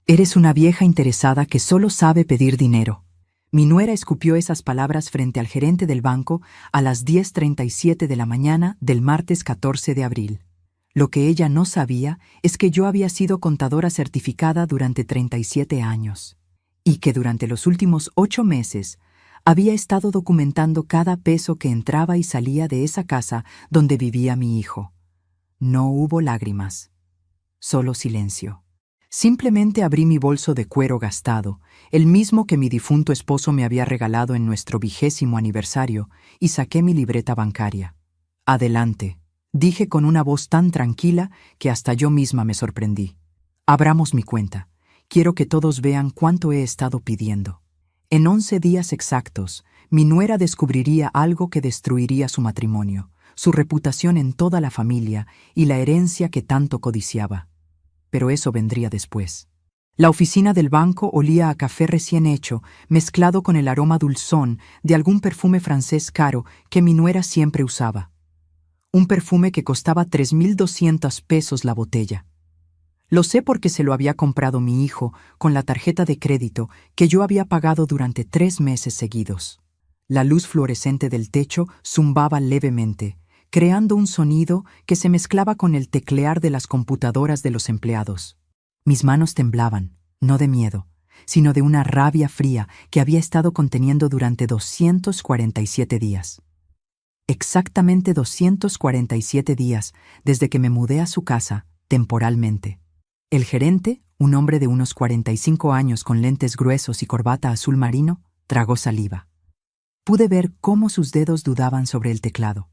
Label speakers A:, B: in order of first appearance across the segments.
A: Eres una vieja interesada que solo sabe pedir dinero. Mi nuera escupió esas palabras frente al gerente del banco a las 10:37 de la mañana del martes 14 de abril. Lo que ella no sabía es que yo había sido contadora certificada durante 37 años y que durante los últimos 8 meses había estado documentando cada peso que entraba y salía de esa casa donde vivía mi hijo. No hubo lágrimas, solo silencio. Simplemente abrí mi bolso de cuero gastado, el mismo que mi difunto esposo me había regalado en nuestro 20º aniversario, y saqué mi libreta bancaria. Adelante, dije con una voz tan tranquila que hasta yo misma me sorprendí. Abramos mi cuenta. Quiero que todos vean cuánto he estado pidiendo. En 11 días exactos, mi nuera descubriría algo que destruiría su matrimonio, su reputación en toda la familia y la herencia que tanto codiciaba. Pero eso vendría después. La oficina del banco olía a café recién hecho, mezclado con el aroma dulzón de algún perfume francés caro que mi nuera siempre usaba. Un perfume que costaba 3.200 pesos la botella. Lo sé porque se lo había comprado mi hijo con la tarjeta de crédito que yo había pagado durante 3 meses seguidos. La luz fluorescente del techo zumbaba levemente, creando un sonido que se mezclaba con el teclear de las computadoras de los empleados. Mis manos temblaban, no de miedo, sino de una rabia fría que había estado conteniendo durante 247 días. Exactamente 247 días desde que me mudé a su casa, temporalmente. El gerente, un hombre de unos 45 años con lentes gruesos y corbata azul marino, tragó saliva. Pude ver cómo sus dedos dudaban sobre el teclado.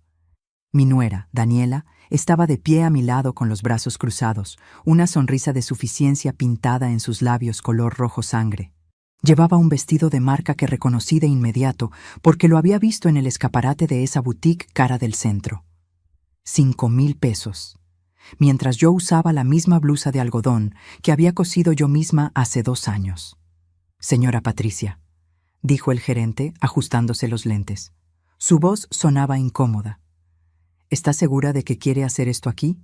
A: Mi nuera, Daniela, estaba de pie a mi lado con los brazos cruzados, una sonrisa de suficiencia pintada en sus labios color rojo sangre. Llevaba un vestido de marca que reconocí de inmediato porque lo había visto en el escaparate de esa boutique cara del centro. 5,000 pesos. Mientras yo usaba la misma blusa de algodón que había cosido yo misma hace 2 años. Señora Patricia, dijo el gerente ajustándose los lentes. Su voz sonaba incómoda. ¿Está segura de que quiere hacer esto aquí?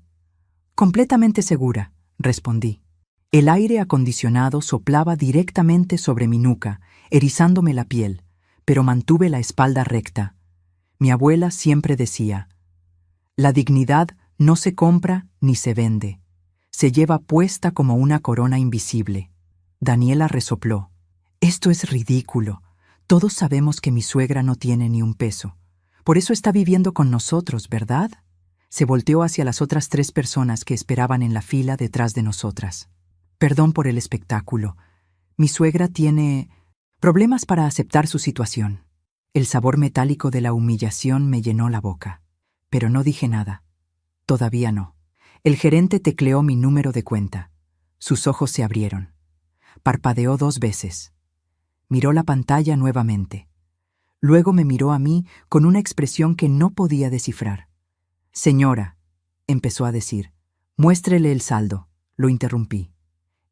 A: Completamente segura, respondí. El aire acondicionado soplaba directamente sobre mi nuca, erizándome la piel, pero mantuve la espalda recta. Mi abuela siempre decía, la dignidad no se compra ni se vende. Se lleva puesta como una corona invisible. Daniela resopló. Esto es ridículo. Todos sabemos que mi suegra no tiene ni un peso. Por eso está viviendo con nosotros, ¿verdad? Se volteó hacia las otras 3 personas que esperaban en la fila detrás de nosotras. Perdón por el espectáculo. Mi suegra tiene problemas para aceptar su situación. El sabor metálico de la humillación me llenó la boca. Pero no dije nada. Todavía no. El gerente tecleó mi número de cuenta. Sus ojos se abrieron. Parpadeó 2 veces. Miró la pantalla nuevamente. Luego me miró a mí con una expresión que no podía descifrar. Señora, empezó a decir, muéstrele el saldo. Lo interrumpí.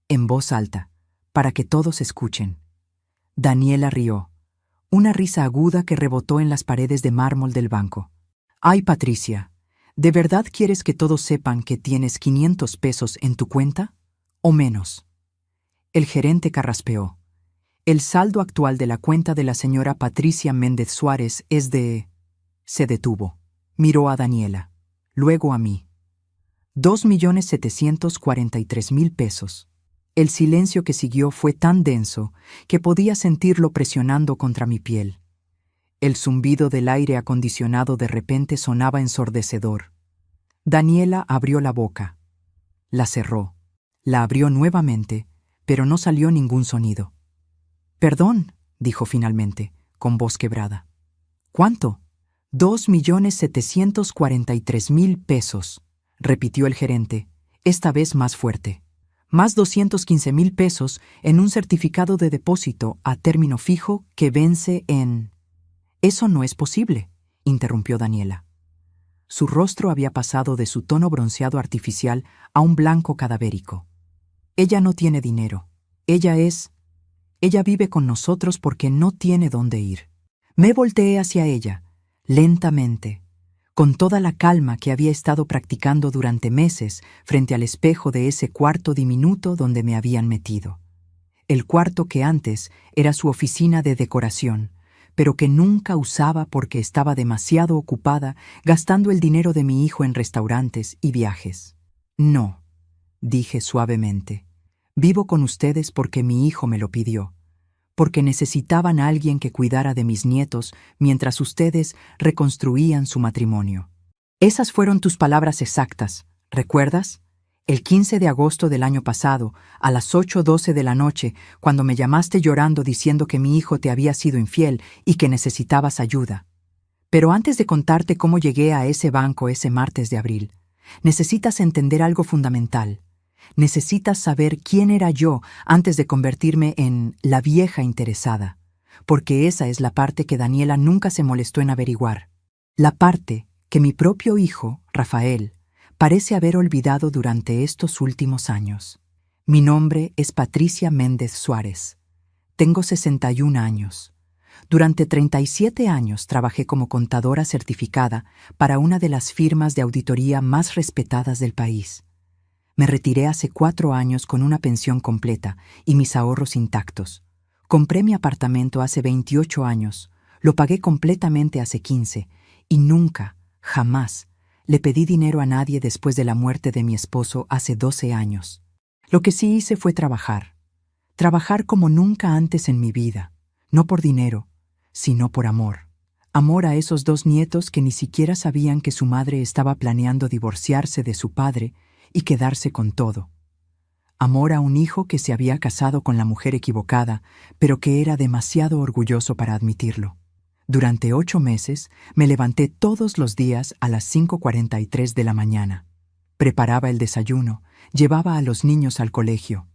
A: En voz alta, para que todos escuchen. Daniela rió. Una risa aguda que rebotó en las paredes de mármol del banco. Ay, Patricia, ¿de verdad quieres que todos sepan que tienes 500 pesos en tu cuenta? ¿O menos? El gerente carraspeó. El saldo actual de la cuenta de la señora Patricia Méndez Suárez es de... Se detuvo. Miró a Daniela. Luego a mí. 2.743.000 pesos. El silencio que siguió fue tan denso que podía sentirlo presionando contra mi piel. El zumbido del aire acondicionado de repente sonaba ensordecedor. Daniela abrió la boca. La cerró. La abrió nuevamente, pero no salió ningún sonido. Perdón, dijo finalmente, con voz quebrada. ¿Cuánto? 2.743.000 pesos, repitió el gerente, esta vez más fuerte. Más 215.000 pesos en un certificado de depósito a término fijo que vence en... Eso no es posible, interrumpió Daniela. Su rostro había pasado de su tono bronceado artificial a un blanco cadavérico. Ella no tiene dinero. Ella vive con nosotros porque no tiene dónde ir. Me volteé hacia ella, lentamente, con toda la calma que había estado practicando durante meses frente al espejo de ese cuarto diminuto donde me habían metido. el cuarto que antes era su oficina de decoración, pero que nunca usaba porque estaba demasiado ocupada gastando el dinero de mi hijo en restaurantes y viajes. No, dije suavemente. Vivo con ustedes porque mi hijo me lo pidió, porque necesitaban a alguien que cuidara de mis nietos mientras ustedes reconstruían su matrimonio. Esas fueron tus palabras exactas, ¿recuerdas? El 15 de agosto del año pasado, a las 8:12 de la noche, cuando me llamaste llorando diciendo que mi hijo te había sido infiel y que necesitabas ayuda. Pero antes de contarte cómo llegué a ese banco ese martes de abril, necesitas entender algo fundamental. Necesitas saber quién era yo antes de convertirme en la vieja interesada, porque esa es la parte que Daniela nunca se molestó en averiguar. La parte que mi propio hijo, Rafael, parece haber olvidado durante estos últimos años. Mi nombre es Patricia Méndez Suárez. Tengo 61 años. Durante 37 años trabajé como contadora certificada para una de las firmas de auditoría más respetadas del país. Me retiré hace 4 años con una pensión completa y mis ahorros intactos. Compré mi apartamento hace 28 años, lo pagué completamente hace 15 y nunca, jamás, le pedí dinero a nadie después de la muerte de mi esposo hace 12 años. Lo que sí hice fue trabajar. Trabajar como nunca antes en mi vida, no por dinero, sino por amor. Amor a esos 2 nietos que ni siquiera sabían que su madre estaba planeando divorciarse de su padre y quedarse con todo. Amor a un hijo que se había casado con la mujer equivocada, pero que era demasiado orgulloso para admitirlo. Durante 8 meses me levanté todos los días a las 5:43 de la mañana. Preparaba el desayuno, llevaba a los niños al colegio.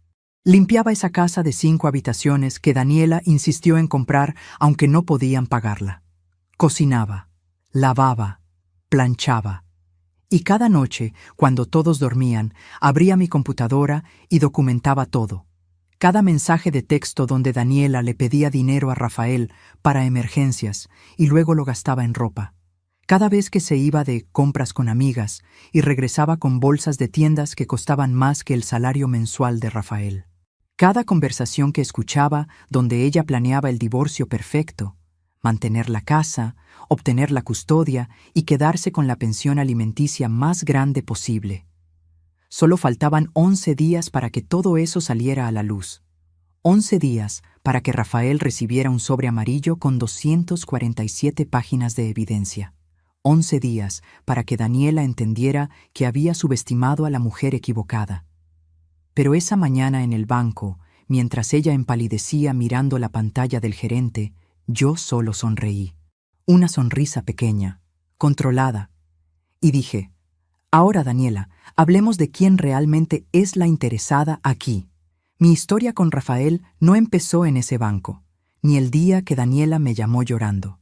A: Limpiaba esa casa de 5 habitaciones que Daniela insistió en comprar aunque no podían pagarla. Cocinaba, lavaba, planchaba. Y cada noche, cuando todos dormían, abría mi computadora y documentaba todo. Cada mensaje de texto donde Daniela le pedía dinero a Rafael para emergencias y luego lo gastaba en ropa. Cada vez que se iba de compras con amigas y regresaba con bolsas de tiendas que costaban más que el salario mensual de Rafael. Cada conversación que escuchaba donde ella planeaba el divorcio perfecto, mantener la casa, obtener la custodia y quedarse con la pensión alimenticia más grande posible. Solo faltaban 11 días para que todo eso saliera a la luz. 11 días para que Rafael recibiera un sobre amarillo con 247 páginas de evidencia. 11 días para que Daniela entendiera que había subestimado a la mujer equivocada. Pero esa mañana en el banco, mientras ella empalidecía mirando la pantalla del gerente, yo solo sonreí. Una sonrisa pequeña, controlada. Y dije: ahora, Daniela, hablemos de quién realmente es la interesada aquí. Mi historia con Rafael no empezó en ese banco, ni el día que Daniela me llamó llorando.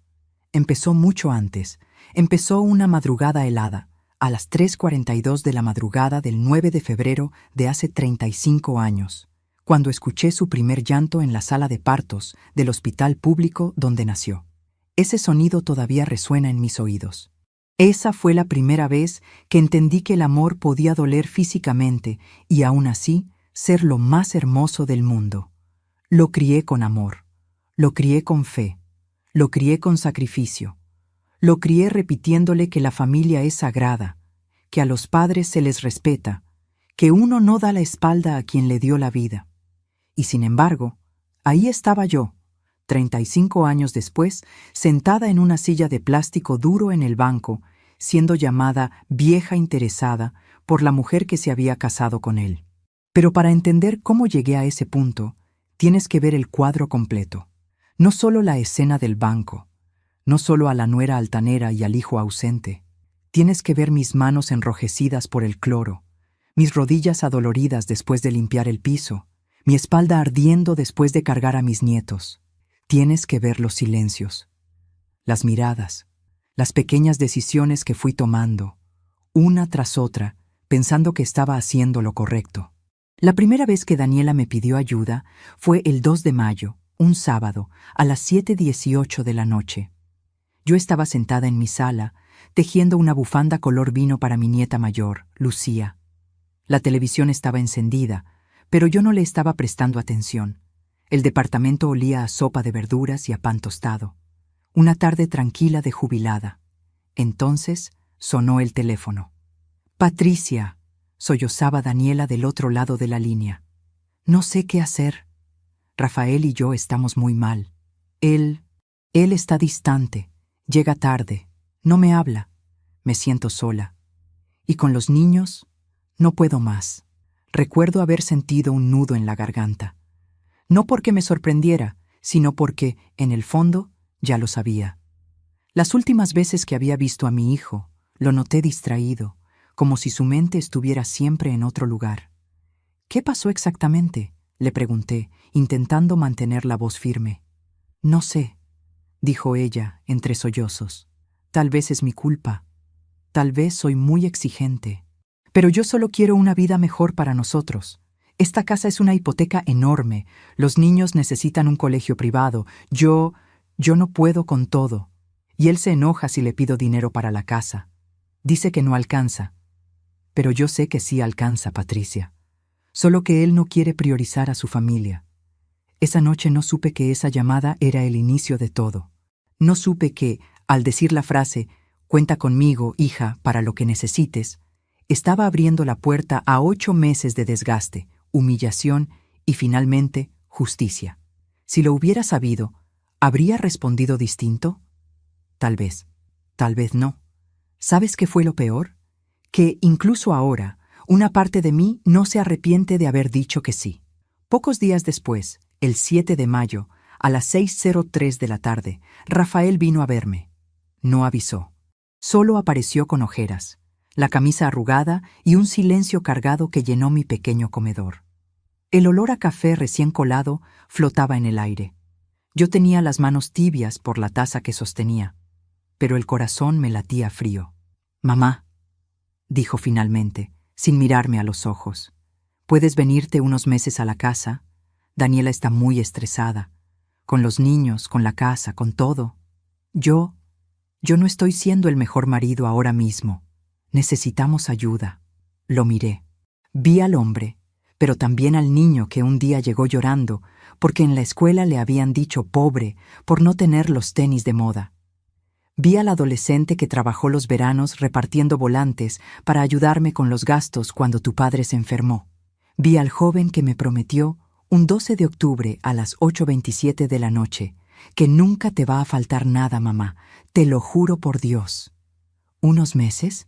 A: Empezó mucho antes. Empezó una madrugada helada, a las 3:42 de la madrugada del 9 de febrero de hace 35 años, cuando escuché su primer llanto en la sala de partos del hospital público donde nació. Ese sonido todavía resuena en mis oídos. Esa fue la primera vez que entendí que el amor podía doler físicamente y aún así ser lo más hermoso del mundo. Lo crié con amor, lo crié con fe, lo crié con sacrificio, lo crié repitiéndole que la familia es sagrada, que a los padres se les respeta, que uno no da la espalda a quien le dio la vida. Y sin embargo, ahí estaba yo, 35 años después, sentada en una silla de plástico duro en el banco, siendo llamada vieja interesada por la mujer que se había casado con él. Pero para entender cómo llegué a ese punto, tienes que ver el cuadro completo. No solo la escena del banco, no solo a la nuera altanera y al hijo ausente. Tienes que ver mis manos enrojecidas por el cloro, mis rodillas adoloridas después de limpiar el piso, mi espalda ardiendo después de cargar a mis nietos. Tienes que ver los silencios, las miradas, las pequeñas decisiones que fui tomando, una tras otra, pensando que estaba haciendo lo correcto. La primera vez que Daniela me pidió ayuda fue el 2 de mayo, un sábado, a las 7:18 de la noche. Yo estaba sentada en mi sala, tejiendo una bufanda color vino para mi nieta mayor, Lucía. La televisión estaba encendida, pero yo no le estaba prestando atención. El departamento olía a sopa de verduras y a pan tostado. Una tarde tranquila de jubilada. Entonces sonó el teléfono. «Patricia», sollozaba Daniela del otro lado de la línea. «No sé qué hacer. Rafael y yo estamos muy mal. Él está distante, llega tarde, no me habla, me siento sola. Y con los niños, no puedo más». Recuerdo haber sentido un nudo en la garganta. No porque me sorprendiera, sino porque, en el fondo, ya lo sabía. Las últimas veces que había visto a mi hijo, lo noté distraído, como si su mente estuviera siempre en otro lugar. «¿Qué pasó exactamente?», le pregunté, intentando mantener la voz firme. «No sé», dijo ella, entre sollozos. «Tal vez es mi culpa. Tal vez soy muy exigente. Pero yo solo quiero una vida mejor para nosotros. Esta casa es una hipoteca enorme. Los niños necesitan un colegio privado. Yo no puedo con todo. Y él se enoja si le pido dinero para la casa. Dice que no alcanza. Pero yo sé que sí alcanza, Patricia. Solo que él no quiere priorizar a su familia. Esa noche no supe que esa llamada era el inicio de todo. No supe que, al decir la frase, «Cuenta conmigo, hija, para lo que necesites», estaba abriendo la puerta a 8 meses de desgaste, humillación y, finalmente, justicia. Si lo hubiera sabido, ¿habría respondido distinto? Tal vez no. ¿Sabes qué fue lo peor? Que, incluso ahora, una parte de mí no se arrepiente de haber dicho que sí. Pocos días después, el 7 de mayo, a las 6:03 de la tarde, Rafael vino a verme. No avisó. Solo apareció con ojeras, la camisa arrugada y un silencio cargado que llenó mi pequeño comedor. El olor a café recién colado flotaba en el aire. Yo tenía las manos tibias por la taza que sostenía, pero el corazón me latía frío. «Mamá», dijo finalmente, sin mirarme a los ojos, «¿puedes venirte unos meses a la casa? Daniela está muy estresada, con los niños, con la casa, con todo. Yo no estoy siendo el mejor marido ahora mismo. Necesitamos ayuda». Lo miré. Vi al hombre, pero también al niño que un día llegó llorando porque en la escuela le habían dicho pobre por no tener los tenis de moda. Vi al adolescente que trabajó los veranos repartiendo volantes para ayudarme con los gastos cuando tu padre se enfermó. Vi al joven que me prometió, un 12 de octubre a las 8:27 de la noche, que nunca te va a faltar nada, mamá, te lo juro por Dios. «¿Unos meses?»,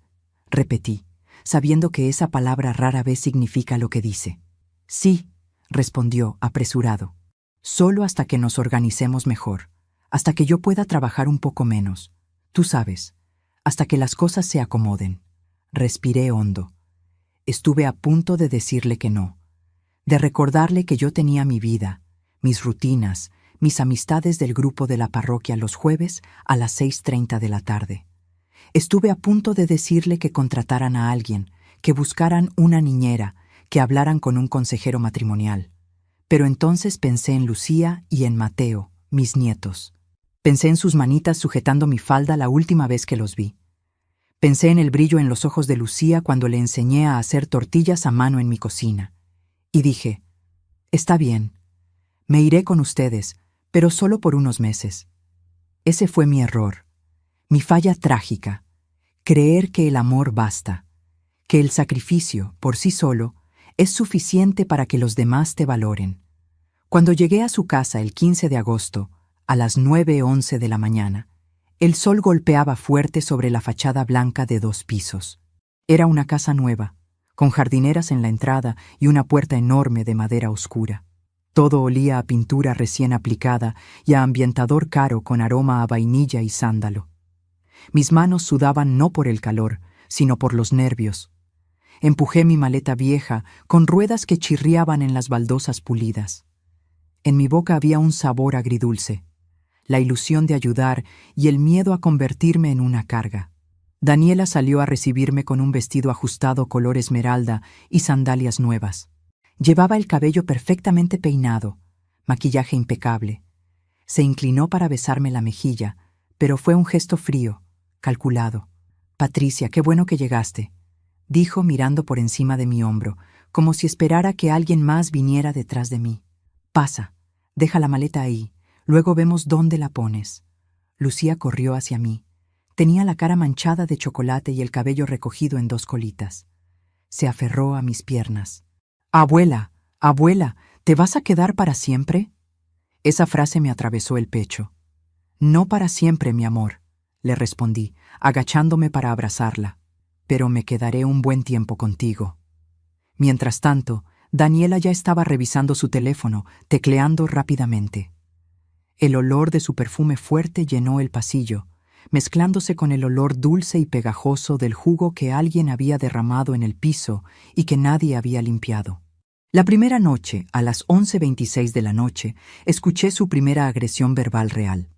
A: repetí, sabiendo que esa palabra rara vez significa lo que dice. «Sí», respondió, apresurado. «Solo hasta que nos organicemos mejor, hasta que yo pueda trabajar un poco menos. Tú sabes, hasta que las cosas se acomoden». Respiré hondo. Estuve a punto de decirle que no, de recordarle que yo tenía mi vida, mis rutinas, mis amistades del grupo de la parroquia los jueves a las 6:30 de la tarde. Estuve a punto de decirle que contrataran a alguien, que buscaran una niñera, que hablaran con un consejero matrimonial. Pero entonces pensé en Lucía y en Mateo, mis nietos. Pensé en sus manitas sujetando mi falda la última vez que los vi. Pensé en el brillo en los ojos de Lucía cuando le enseñé a hacer tortillas a mano en mi cocina. Y dije, «Está bien, me iré con ustedes, pero solo por unos meses». Ese fue mi error, mi falla trágica, creer que el amor basta, que el sacrificio, por sí solo, es suficiente para que los demás te valoren. Cuando llegué a su casa el 15 de agosto, a las 9:11 de la mañana, el sol golpeaba fuerte sobre la fachada blanca de 2 pisos. Era una casa nueva, con jardineras en la entrada y una puerta enorme de madera oscura. Todo olía a pintura recién aplicada y a ambientador caro con aroma a vainilla y sándalo. Mis manos sudaban no por el calor, sino por los nervios. Empujé mi maleta vieja, con ruedas que chirriaban en las baldosas pulidas. En mi boca había un sabor agridulce, la ilusión de ayudar y el miedo a convertirme en una carga. Daniela salió a recibirme con un vestido ajustado color esmeralda y sandalias nuevas. Llevaba el cabello perfectamente peinado, maquillaje impecable. Se inclinó para besarme la mejilla, pero fue un gesto frío, calculado. «Patricia, qué bueno que llegaste», dijo mirando por encima de mi hombro, como si esperara que alguien más viniera detrás de mí. «Pasa, Deja la maleta ahí, luego vemos dónde la pones. Lucía corrió hacia mí. Tenía la cara manchada de chocolate y el cabello recogido en 2 colitas. Se aferró a mis piernas. «Abuela, abuela, ¿te vas a quedar para siempre?» Esa frase me atravesó el pecho. «No para siempre, mi amor», le respondí, agachándome para abrazarla. «Pero me quedaré un buen tiempo contigo». Mientras tanto, Daniela ya estaba revisando su teléfono, tecleando rápidamente. El olor de su perfume fuerte llenó el pasillo, mezclándose con el olor dulce y pegajoso del jugo que alguien había derramado en el piso y que nadie había limpiado. La primera noche, a las 11:26 de la noche, escuché su primera agresión verbal real.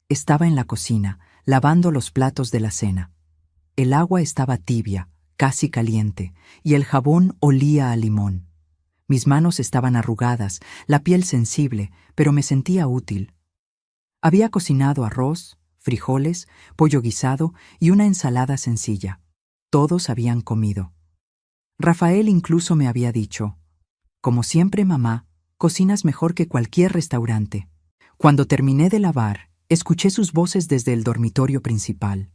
A: Estaba en la cocina, lavando los platos de la cena. El agua estaba tibia, casi caliente, y el jabón olía a limón. Mis manos estaban arrugadas, la piel sensible, pero me sentía útil. Había cocinado arroz, frijoles, pollo guisado y una ensalada sencilla. Todos habían comido. Rafael incluso me había dicho: «Como siempre, mamá, cocinas mejor que cualquier restaurante». Cuando terminé de lavar, escuché sus voces desde el dormitorio principal.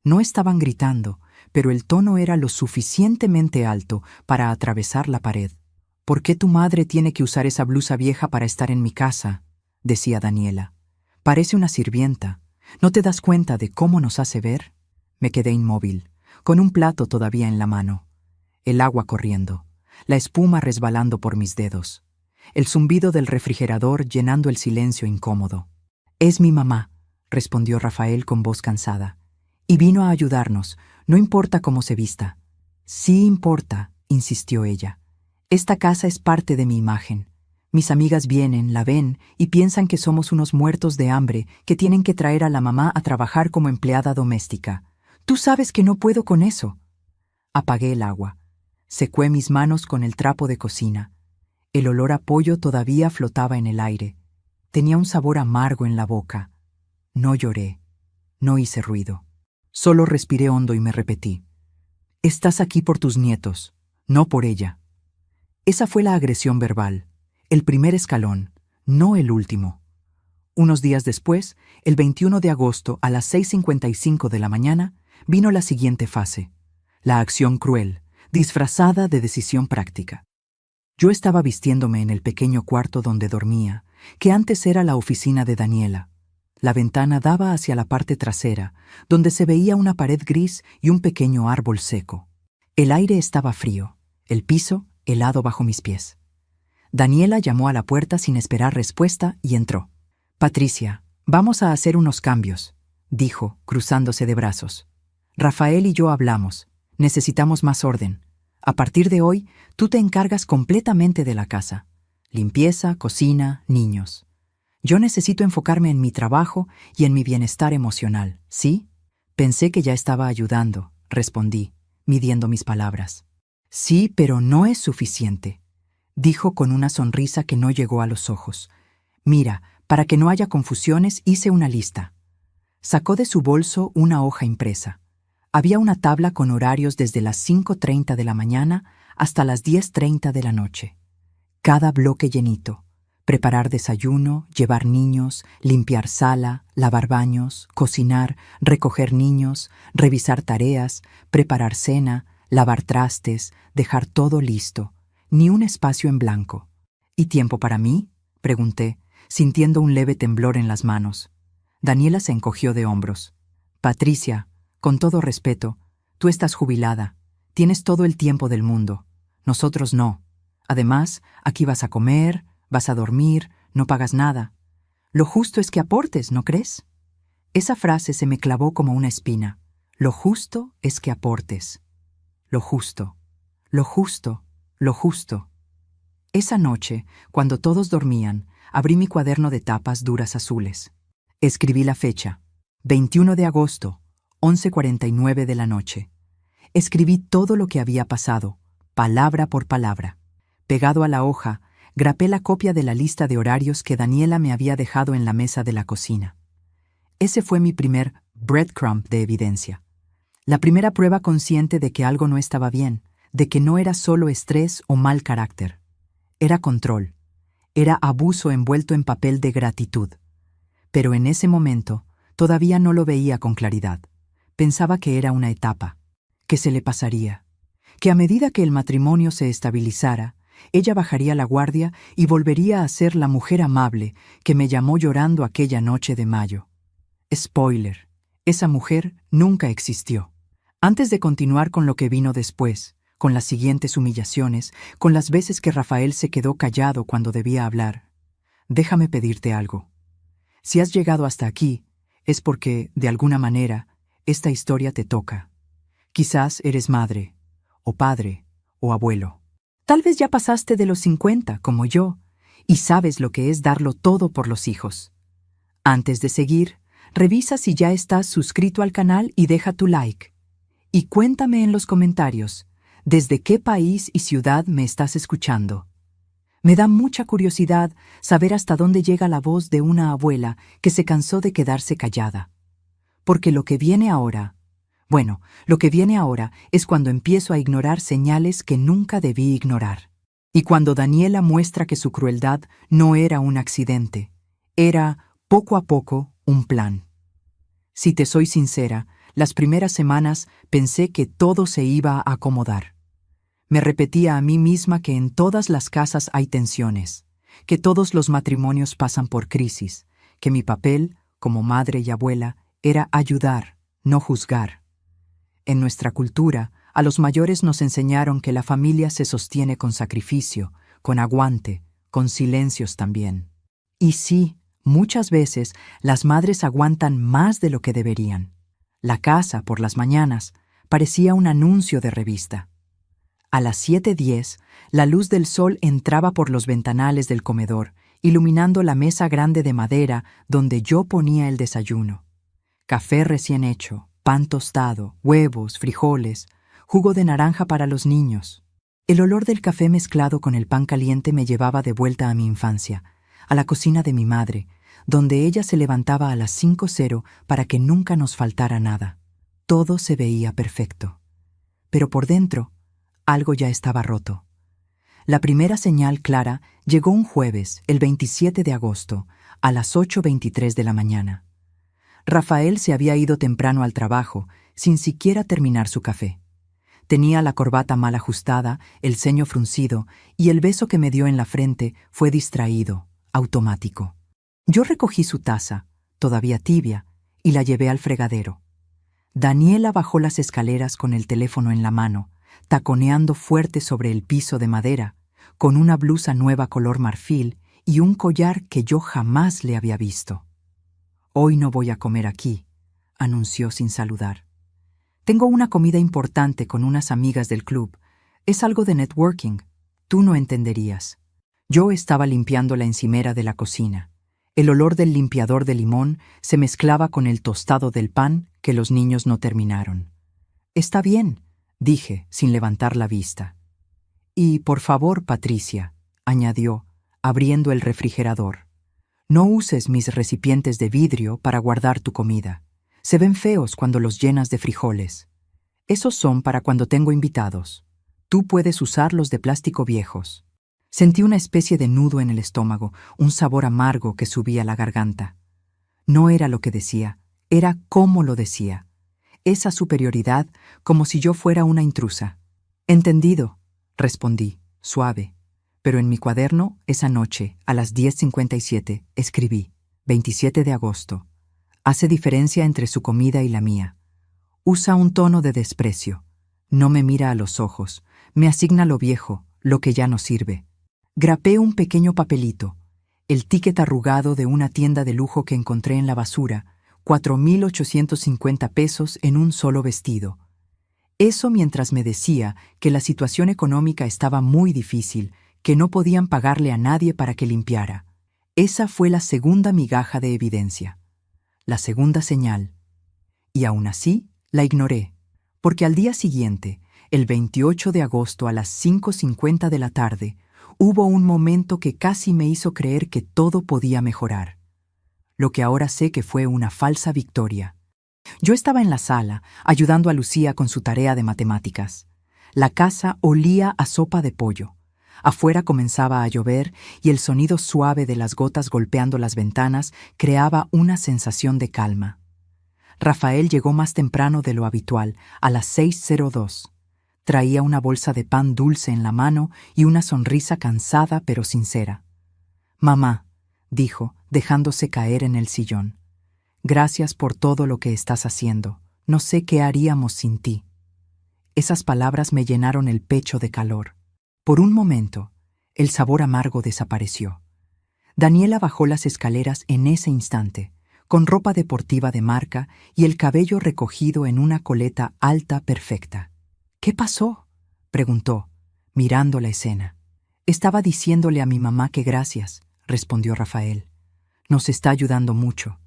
A: No estaban gritando, pero el tono era lo suficientemente alto para atravesar la pared. «¿Por qué tu madre tiene que usar esa blusa vieja para estar en mi casa?», decía Daniela. «Parece una sirvienta. ¿No te das cuenta de cómo nos hace ver?». Me quedé inmóvil, con un plato todavía en la mano. El agua corriendo, la espuma resbalando por mis dedos, el zumbido del refrigerador llenando el silencio incómodo. «Es mi mamá», respondió Rafael con voz cansada. «Y vino a ayudarnos, no importa cómo se vista». «Sí importa», insistió ella. «Esta casa es parte de mi imagen. Mis amigas vienen, la ven y piensan que somos unos muertos de hambre que tienen que traer a la mamá a trabajar como empleada doméstica. Tú sabes que no puedo con eso». Apagué el agua. Secé mis manos con el trapo de cocina. El olor a pollo todavía flotaba en el aire. Tenía un sabor amargo en la boca. No lloré. No hice ruido. Solo respiré hondo y me repetí: «Estás aquí por tus nietos, no por ella». Esa fue la agresión verbal. El primer escalón, no el último. Unos días después, el 21 de agosto a las 6:55 de la mañana, vino la siguiente fase, la acción cruel, disfrazada de decisión práctica. Yo estaba vistiéndome en el pequeño cuarto donde dormía, que antes era la oficina de Daniela. La ventana daba hacia la parte trasera, donde se veía una pared gris y un pequeño árbol seco. El aire estaba frío, el piso helado bajo mis pies. Daniela llamó a la puerta sin esperar respuesta y entró. «Patricia, vamos a hacer unos cambios», dijo, cruzándose de brazos. «Rafael y yo hablamos. Necesitamos más orden. A partir de hoy, tú te encargas completamente de la casa. Limpieza, cocina, niños. Yo necesito enfocarme en mi trabajo y en mi bienestar emocional, ¿sí?» «Pensé que ya estaba ayudando», respondí, midiendo mis palabras. «Sí, pero no es suficiente», dijo con una sonrisa que no llegó a los ojos. «Mira, para que no haya confusiones, hice una lista». Sacó de su bolso una hoja impresa. Había una tabla con horarios desde las 5:30 de la mañana hasta las 10:30 de la noche. Cada bloque llenito. Preparar desayuno, llevar niños, limpiar sala, lavar baños, cocinar, recoger niños, revisar tareas, preparar cena, lavar trastes, dejar todo listo. Ni un espacio en blanco. «¿Y tiempo para mí?», pregunté, sintiendo un leve temblor en las manos. Daniela se encogió de hombros. «Patricia, con todo respeto, tú estás jubilada. Tienes todo el tiempo del mundo. Nosotros no. Además, aquí vas a comer, vas a dormir, no pagas nada. Lo justo es que aportes, ¿no crees?». Esa frase se me clavó como una espina. Lo justo es que aportes. Lo justo. Lo justo. Lo justo. Esa noche, cuando todos dormían, abrí mi cuaderno de tapas duras azules. Escribí la fecha, 21 de agosto, 11:49 de la noche. Escribí todo lo que había pasado, palabra por palabra. Pegado a la hoja, grapé la copia de la lista de horarios que Daniela me había dejado en la mesa de la cocina. Ese fue mi primer breadcrumb de evidencia. La primera prueba consciente de que algo no estaba bien, de que no era solo estrés o mal carácter. Era control. Era abuso envuelto en papel de gratitud. Pero en ese momento todavía no lo veía con claridad. Pensaba que era una etapa, que se le pasaría, que a medida que el matrimonio se estabilizara, ella bajaría la guardia y volvería a ser la mujer amable que me llamó llorando aquella noche de mayo. Spoiler: esa mujer nunca existió. Antes de continuar con lo que vino después, con las siguientes humillaciones, con las veces que Rafael se quedó callado cuando debía hablar, déjame pedirte algo. Si has llegado hasta aquí, es porque, de alguna manera, esta historia te toca. Quizás eres madre, o padre, o abuelo. Tal vez ya pasaste de los 50, como yo, y sabes lo que es darlo todo por los hijos. Antes de seguir, revisa si ya estás suscrito al canal y deja tu like. Y cuéntame en los comentarios, ¿desde qué país y ciudad me estás escuchando? Me da mucha curiosidad saber hasta dónde llega la voz de una abuela que se cansó de quedarse callada. Porque lo que viene ahora es cuando empiezo a ignorar señales que nunca debí ignorar. Y cuando Daniela muestra que su crueldad no era un accidente, era, poco a poco, un plan. Si te soy sincera, las primeras semanas pensé que todo se iba a acomodar. Me repetía a mí misma que en todas las casas hay tensiones, que todos los matrimonios pasan por crisis, que mi papel, como madre y abuela, era ayudar, no juzgar. En nuestra cultura, a los mayores nos enseñaron que la familia se sostiene con sacrificio, con aguante, con silencios también. Y sí, muchas veces las madres aguantan más de lo que deberían. La casa, por las mañanas, parecía un anuncio de revista. A las 7:10, la luz del sol entraba por los ventanales del comedor, iluminando la mesa grande de madera donde yo ponía el desayuno. Café recién hecho, pan tostado, huevos, frijoles, jugo de naranja para los niños. El olor del café mezclado con el pan caliente me llevaba de vuelta a mi infancia, a la cocina de mi madre, donde ella se levantaba a las 5:00 para que nunca nos faltara nada. Todo se veía perfecto. Pero por dentro, algo ya estaba roto. La primera señal clara llegó un jueves, el 27 de agosto, a las 8:23 de la mañana. Rafael se había ido temprano al trabajo, sin siquiera terminar su café. Tenía la corbata mal ajustada, el ceño fruncido, y el beso que me dio en la frente fue distraído, automático. Yo recogí su taza, todavía tibia, y la llevé al fregadero. Daniela bajó las escaleras con el teléfono en la mano, taconeando fuerte sobre el piso de madera, con una blusa nueva color marfil y un collar que yo jamás le había visto. «Hoy no voy a comer aquí», anunció sin saludar. «Tengo una comida importante con unas amigas del club. Es algo de networking. Tú no entenderías». Yo estaba limpiando la encimera de la cocina. El olor del limpiador de limón se mezclaba con el tostado del pan que los niños no terminaron. «Está bien», dije, sin levantar la vista. «Y, por favor, Patricia», añadió, abriendo el refrigerador, «no uses mis recipientes de vidrio para guardar tu comida. Se ven feos cuando los llenas de frijoles. Esos son para cuando tengo invitados. Tú puedes usar los de plástico viejos». Sentí una especie de nudo en el estómago, un sabor amargo que subía a la garganta. No era lo que decía, era cómo lo decía. Esa superioridad, como si yo fuera una intrusa. «Entendido», respondí, suave. Pero en mi cuaderno, esa noche, a las 10:57, escribí: 27 de agosto. Hace diferencia entre su comida y la mía. Usa un tono de desprecio. No me mira a los ojos. Me asigna lo viejo, lo que ya no sirve. Grapé un pequeño papelito. El ticket arrugado de una tienda de lujo que encontré en la basura. 4,850 pesos en un solo vestido. Eso mientras me decía que la situación económica estaba muy difícil, que no podían pagarle a nadie para que limpiara. Esa fue la segunda migaja de evidencia. La segunda señal. Y aún así, la ignoré, porque al día siguiente, el 28 de agosto a las 5:50 de la tarde, hubo un momento que casi me hizo creer que todo podía mejorar. Lo que ahora sé que fue una falsa victoria. Yo estaba en la sala, ayudando a Lucía con su tarea de matemáticas. La casa olía a sopa de pollo. Afuera comenzaba a llover y el sonido suave de las gotas golpeando las ventanas creaba una sensación de calma. Rafael llegó más temprano de lo habitual, a las 6:02. Traía una bolsa de pan dulce en la mano y una sonrisa cansada pero sincera. «Mamá», dijo, dejándose caer en el sillón. «Gracias por todo lo que estás haciendo. No sé qué haríamos sin ti». Esas palabras me llenaron el pecho de calor. Por un momento, el sabor amargo desapareció. Daniela bajó las escaleras en ese instante, con ropa deportiva de marca y el cabello recogido en una coleta alta perfecta. «¿Qué pasó?», preguntó, mirando la escena. «Estaba diciéndole a mi mamá que gracias», respondió Rafael. «Nos está ayudando mucho».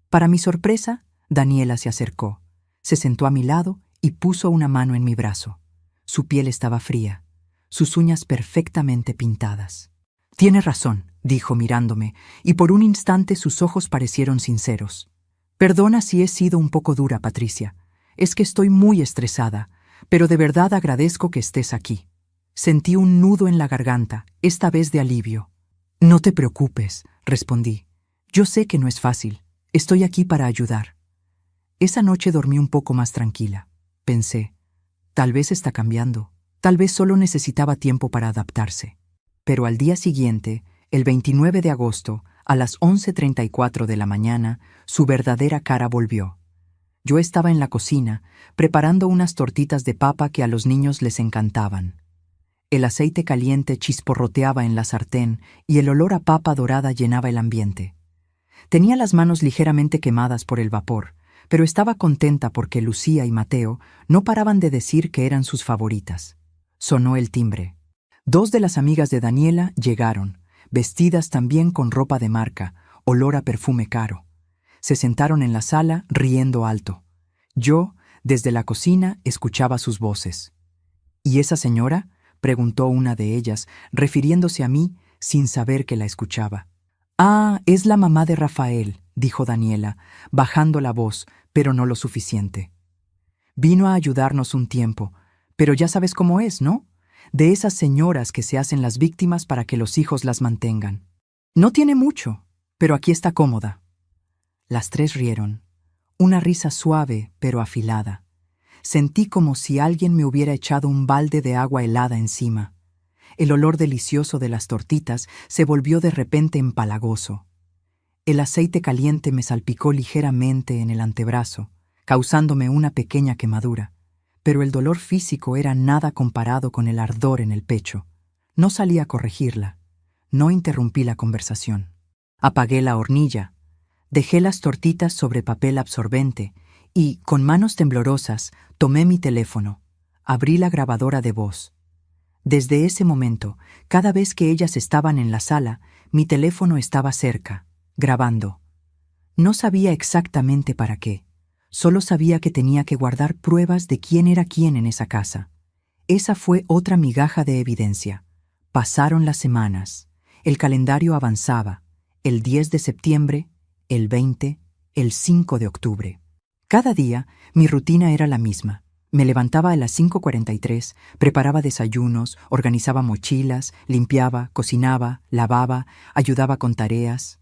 A: Para mi sorpresa, Daniela se acercó, se sentó a mi lado y puso una mano en mi brazo. Su piel estaba fría, sus uñas perfectamente pintadas. «Tiene razón», dijo mirándome, y por un instante sus ojos parecieron sinceros. «Perdona si he sido un poco dura, Patricia. Es que estoy muy estresada, pero de verdad agradezco que estés aquí». Sentí un nudo en la garganta, esta vez de alivio. «No te preocupes», respondí. «Yo sé que no es fácil. Estoy aquí para ayudar». Esa noche dormí un poco más tranquila. Pensé, tal vez está cambiando, tal vez solo necesitaba tiempo para adaptarse. Pero al día siguiente, el 29 de agosto, a las 11:34 de la mañana, su verdadera cara volvió. Yo estaba en la cocina, preparando unas tortitas de papa que a los niños les encantaban. El aceite caliente chisporroteaba en la sartén y el olor a papa dorada llenaba el ambiente. Tenía las manos ligeramente quemadas por el vapor, pero estaba contenta porque Lucía y Mateo no paraban de decir que eran sus favoritas. Sonó el timbre. 2 de las amigas de Daniela llegaron, vestidas también con ropa de marca, olor a perfume caro. Se sentaron en la sala riendo alto. Yo, desde la cocina, escuchaba sus voces. «¿Y esa señora?», preguntó una de ellas, refiriéndose a mí sin saber que la escuchaba. «Ah, es la mamá de Rafael», dijo Daniela, bajando la voz, pero no lo suficiente. «Vino a ayudarnos un tiempo, pero ya sabes cómo es, ¿no? De esas señoras que se hacen las víctimas para que los hijos las mantengan. No tiene mucho, pero aquí está cómoda». Las tres rieron. Una risa suave, pero afilada. Sentí como si alguien me hubiera echado un balde de agua helada encima. El olor delicioso de las tortitas se volvió de repente empalagoso. El aceite caliente me salpicó ligeramente en el antebrazo, causándome una pequeña quemadura, pero el dolor físico era nada comparado con el ardor en el pecho. No salí a corregirla. No interrumpí la conversación. Apagué la hornilla. Dejé las tortitas sobre papel absorbente y, con manos temblorosas, tomé mi teléfono. Abrí la grabadora de voz. Desde ese momento, cada vez que ellas estaban en la sala, mi teléfono estaba cerca, grabando. No sabía exactamente para qué. Solo sabía que tenía que guardar pruebas de quién era quién en esa casa. Esa fue otra migaja de evidencia. Pasaron las semanas. El calendario avanzaba. El 10 de septiembre, el 20, el 5 de octubre. Cada día, mi rutina era la misma. Me levantaba a las 5:43, preparaba desayunos, organizaba mochilas, limpiaba, cocinaba, lavaba, ayudaba con tareas.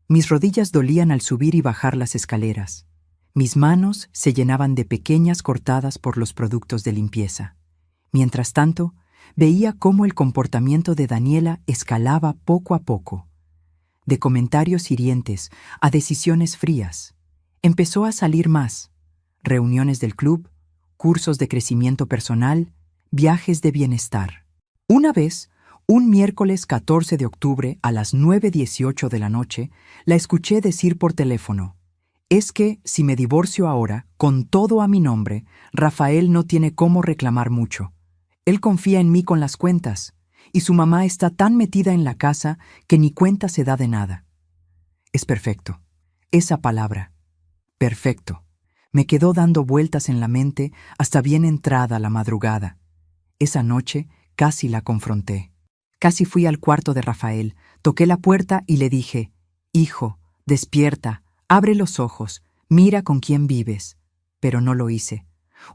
A: Mis rodillas dolían al subir y bajar las escaleras. Mis manos se llenaban de pequeñas cortadas por los productos de limpieza. Mientras tanto, veía cómo el comportamiento de Daniela escalaba poco a poco. De comentarios hirientes a decisiones frías. Empezó a salir más. Reuniones del club, cursos de crecimiento personal, viajes de bienestar. Una vez, un miércoles 14 de octubre a las 9:18 de la noche, la escuché decir por teléfono: «Es que, si me divorcio ahora, con todo a mi nombre, Rafael no tiene cómo reclamar mucho. Él confía en mí con las cuentas, y su mamá está tan metida en la casa que ni cuenta se da de nada». Es perfecto. Esa palabra. Perfecto. Me quedó dando vueltas en la mente hasta bien entrada la madrugada. Esa noche casi la confronté. Casi fui al cuarto de Rafael, toqué la puerta y le dije: «Hijo, despierta, abre los ojos, mira con quién vives». Pero no lo hice.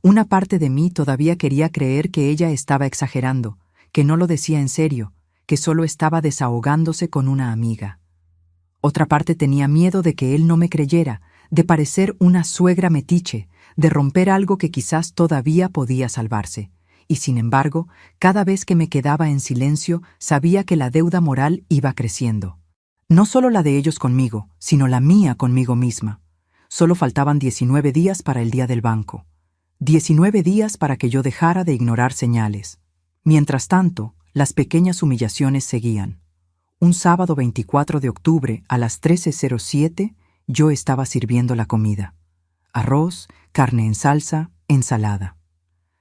A: Una parte de mí todavía quería creer que ella estaba exagerando, que no lo decía en serio, que solo estaba desahogándose con una amiga. Otra parte tenía miedo de que él no me creyera, de parecer una suegra metiche, de romper algo que quizás todavía podía salvarse. Y sin embargo, cada vez que me quedaba en silencio, sabía que la deuda moral iba creciendo. No solo la de ellos conmigo, sino la mía conmigo misma. Solo faltaban 19 días para el día del banco. 19 días para que yo dejara de ignorar señales. Mientras tanto, las pequeñas humillaciones seguían. Un sábado 24 de octubre a las 13:07, yo estaba sirviendo la comida. Arroz, carne en salsa, ensalada.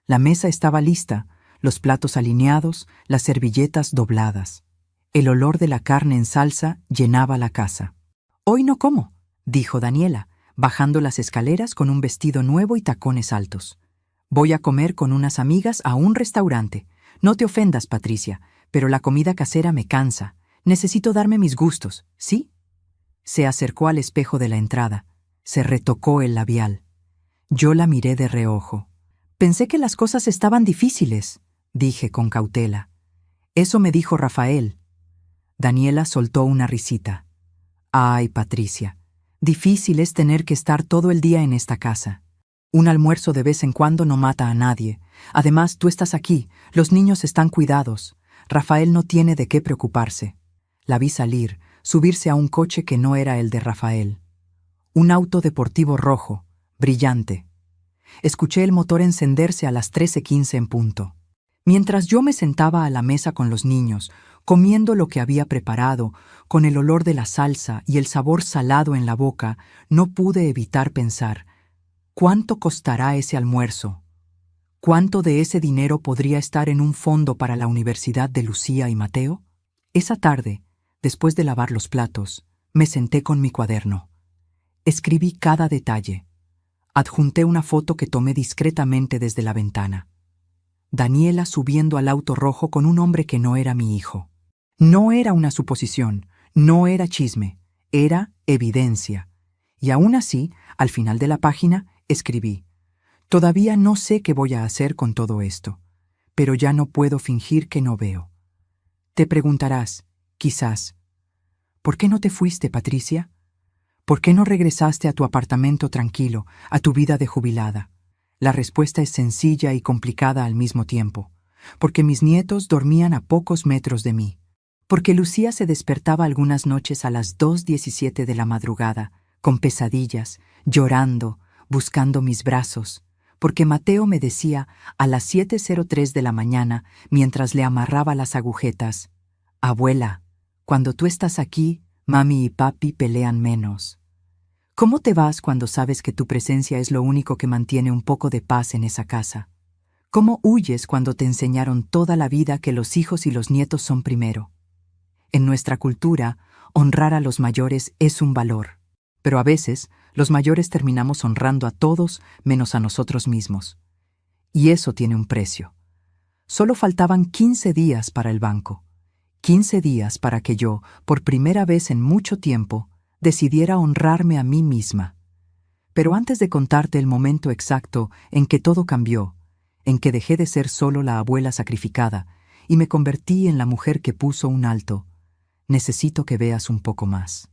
A: La mesa estaba lista, los platos alineados, las servilletas dobladas. El olor de la carne en salsa llenaba la casa. «Hoy no como», dijo Daniela, bajando las escaleras con un vestido nuevo y tacones altos. «Voy a comer con unas amigas a un restaurante. No te ofendas, Patricia, pero la comida casera me cansa. Necesito darme mis gustos, ¿sí?» Se acercó al espejo de la entrada. Se retocó el labial. Yo la miré de reojo. «Pensé que las cosas estaban difíciles», dije con cautela. «Eso me dijo Rafael». Daniela soltó una risita. «Ay, Patricia, difícil es tener que estar todo el día en esta casa. Un almuerzo de vez en cuando no mata a nadie. Además, tú estás aquí, los niños están cuidados. Rafael no tiene de qué preocuparse». La vi salir, subirse a un coche que no era el de Rafael. Un auto deportivo rojo, brillante. Escuché el motor encenderse a las 13:15 en punto. Mientras yo me sentaba a la mesa con los niños, comiendo lo que había preparado, con el olor de la salsa y el sabor salado en la boca, no pude evitar pensar, ¿cuánto costará ese almuerzo? ¿Cuánto de ese dinero podría estar en un fondo para la universidad de Lucía y Mateo? Esa tarde, después de lavar los platos, me senté con mi cuaderno. Escribí cada detalle. Adjunté una foto que tomé discretamente desde la ventana. Daniela subiendo al auto rojo con un hombre que no era mi hijo. No era una suposición, no era chisme, era evidencia. Y aún así, al final de la página, escribí: «Todavía no sé qué voy a hacer con todo esto, pero ya no puedo fingir que no veo». Te preguntarás, quizás, ¿por qué no te fuiste, Patricia? ¿Por qué no regresaste a tu apartamento tranquilo, a tu vida de jubilada? La respuesta es sencilla y complicada al mismo tiempo. Porque mis nietos dormían a pocos metros de mí. Porque Lucía se despertaba algunas noches a las 2:17 de la madrugada, con pesadillas, llorando, buscando mis brazos. Porque Mateo me decía a las 7:03 de la mañana, mientras le amarraba las agujetas: «Abuela, cuando tú estás aquí, mami y papi pelean menos». ¿Cómo te vas cuando sabes que tu presencia es lo único que mantiene un poco de paz en esa casa? ¿Cómo huyes cuando te enseñaron toda la vida que los hijos y los nietos son primero? En nuestra cultura, honrar a los mayores es un valor, pero a veces los mayores terminamos honrando a todos menos a nosotros mismos. Y eso tiene un precio. Solo faltaban 15 días para el banco. 15 días para que yo, por primera vez en mucho tiempo, decidiera honrarme a mí misma. Pero antes de contarte el momento exacto en que todo cambió, en que dejé de ser solo la abuela sacrificada y me convertí en la mujer que puso un alto, necesito que veas un poco más.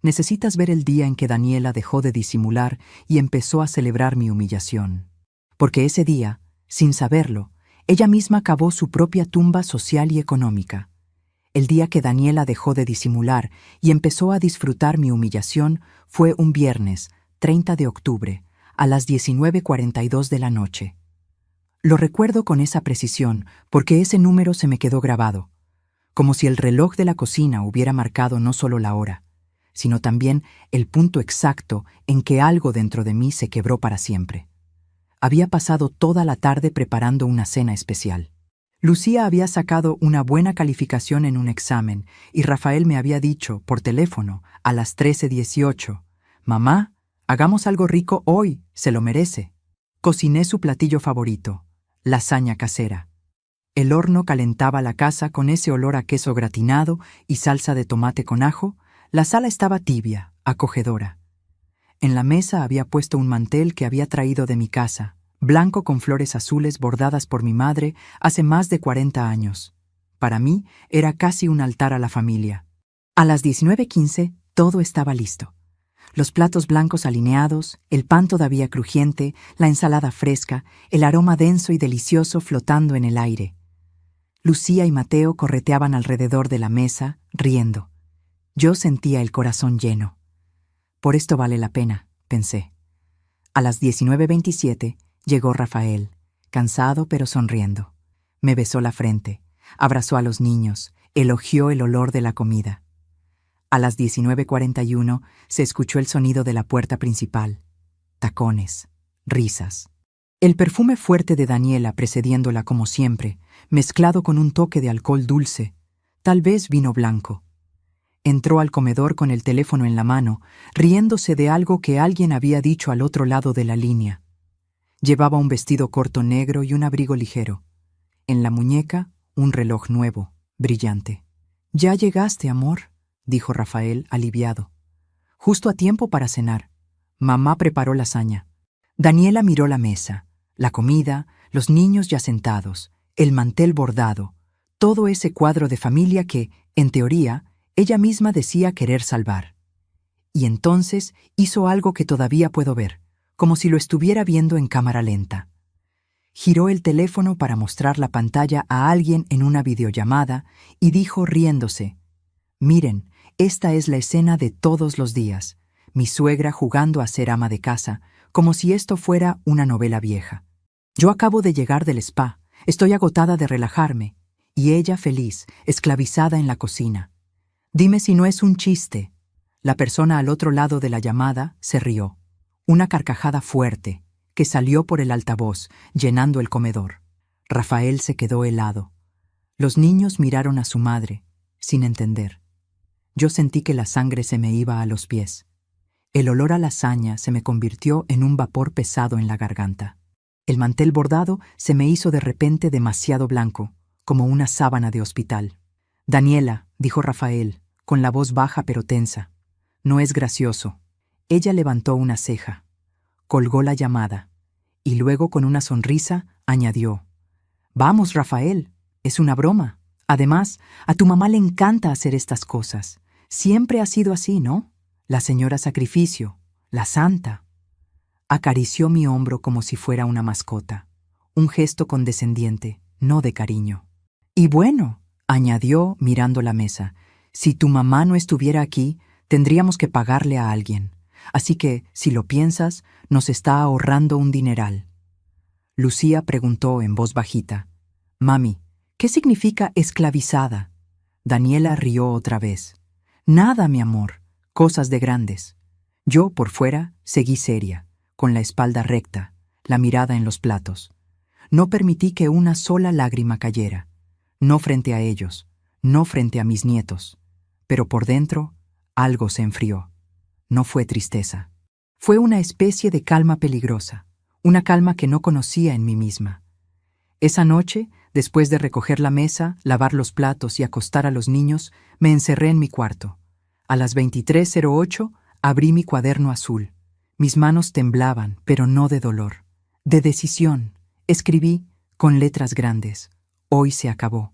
A: Necesitas ver el día en que Daniela dejó de disimular y empezó a celebrar mi humillación. Porque ese día, sin saberlo, ella misma cavó su propia tumba social y económica. El día que Daniela dejó de disimular y empezó a disfrutar mi humillación fue un viernes, 30 de octubre, a las 19:42 de la noche. Lo recuerdo con esa precisión porque ese número se me quedó grabado, como si el reloj de la cocina hubiera marcado no solo la hora, sino también el punto exacto en que algo dentro de mí se quebró para siempre. Había pasado toda la tarde preparando una cena especial. Lucía había sacado una buena calificación en un examen y Rafael me había dicho, por teléfono, a las 13:18, «Mamá, hagamos algo rico hoy, se lo merece». Cociné su platillo favorito, lasaña casera. El horno calentaba la casa con ese olor a queso gratinado y salsa de tomate con ajo. La sala estaba tibia, acogedora. En la mesa había puesto un mantel que había traído de mi casa, blanco con flores azules bordadas por mi madre hace más de 40 años. Para mí era casi un altar a la familia. A las 19:15 todo estaba listo. Los platos blancos alineados, el pan todavía crujiente, la ensalada fresca, el aroma denso y delicioso flotando en el aire. Lucía y Mateo correteaban alrededor de la mesa, riendo. Yo sentía el corazón lleno. Por esto vale la pena, pensé. A las 19:27 llegó Rafael, cansado pero sonriendo. Me besó la frente, abrazó a los niños, elogió el olor de la comida. A las 19:41 se escuchó el sonido de la puerta principal. Tacones, risas. El perfume fuerte de Daniela precediéndola como siempre, mezclado con un toque de alcohol dulce, tal vez vino blanco. Entró al comedor con el teléfono en la mano, riéndose de algo que alguien había dicho al otro lado de la línea. Llevaba un vestido corto negro y un abrigo ligero. En la muñeca, un reloj nuevo, brillante. «Ya llegaste, amor», dijo Rafael, aliviado. «Justo a tiempo para cenar. Mamá preparó lasaña». Daniela miró la mesa, la comida, los niños ya sentados, el mantel bordado, todo ese cuadro de familia que, en teoría, ella misma decía querer salvar. Y entonces hizo algo que todavía puedo ver, como si lo estuviera viendo en cámara lenta. Giró el teléfono para mostrar la pantalla a alguien en una videollamada y dijo riéndose: «Miren, esta es la escena de todos los días, mi suegra jugando a ser ama de casa, como si esto fuera una novela vieja. Yo acabo de llegar del spa, estoy agotada de relajarme, y ella feliz, esclavizada en la cocina. Dime si no es un chiste». La persona al otro lado de la llamada se rió. Una carcajada fuerte, que salió por el altavoz, llenando el comedor. Rafael se quedó helado. Los niños miraron a su madre, sin entender. Yo sentí que la sangre se me iba a los pies. El olor a lasaña se me convirtió en un vapor pesado en la garganta. El mantel bordado se me hizo de repente demasiado blanco, como una sábana de hospital. «Daniela», dijo Rafael, con la voz baja pero tensa, «no es gracioso». Ella levantó una ceja, colgó la llamada, y luego con una sonrisa añadió: «Vamos, Rafael, es una broma. Además, a tu mamá le encanta hacer estas cosas. Siempre ha sido así, ¿no? La señora Sacrificio, la santa». Acarició mi hombro como si fuera una mascota, un gesto condescendiente, no de cariño. «Y bueno», añadió mirando la mesa, «si tu mamá no estuviera aquí, tendríamos que pagarle a alguien. Así que, si lo piensas, nos está ahorrando un dineral». Lucía preguntó en voz bajita: «Mami, ¿qué significa esclavizada?» Daniela rió otra vez. «Nada, mi amor, cosas de grandes». Yo, por fuera, seguí seria, con la espalda recta, la mirada en los platos. No permití que una sola lágrima cayera, no frente a ellos, no frente a mis nietos. Pero por dentro, algo se enfrió. No fue tristeza. Fue una especie de calma peligrosa, una calma que no conocía en mí misma. Esa noche, después de recoger la mesa, lavar los platos y acostar a los niños, me encerré en mi cuarto. A las 23:08 abrí mi cuaderno azul. Mis manos temblaban, pero no de dolor. De decisión. Escribí, con letras grandes: «Hoy se acabó».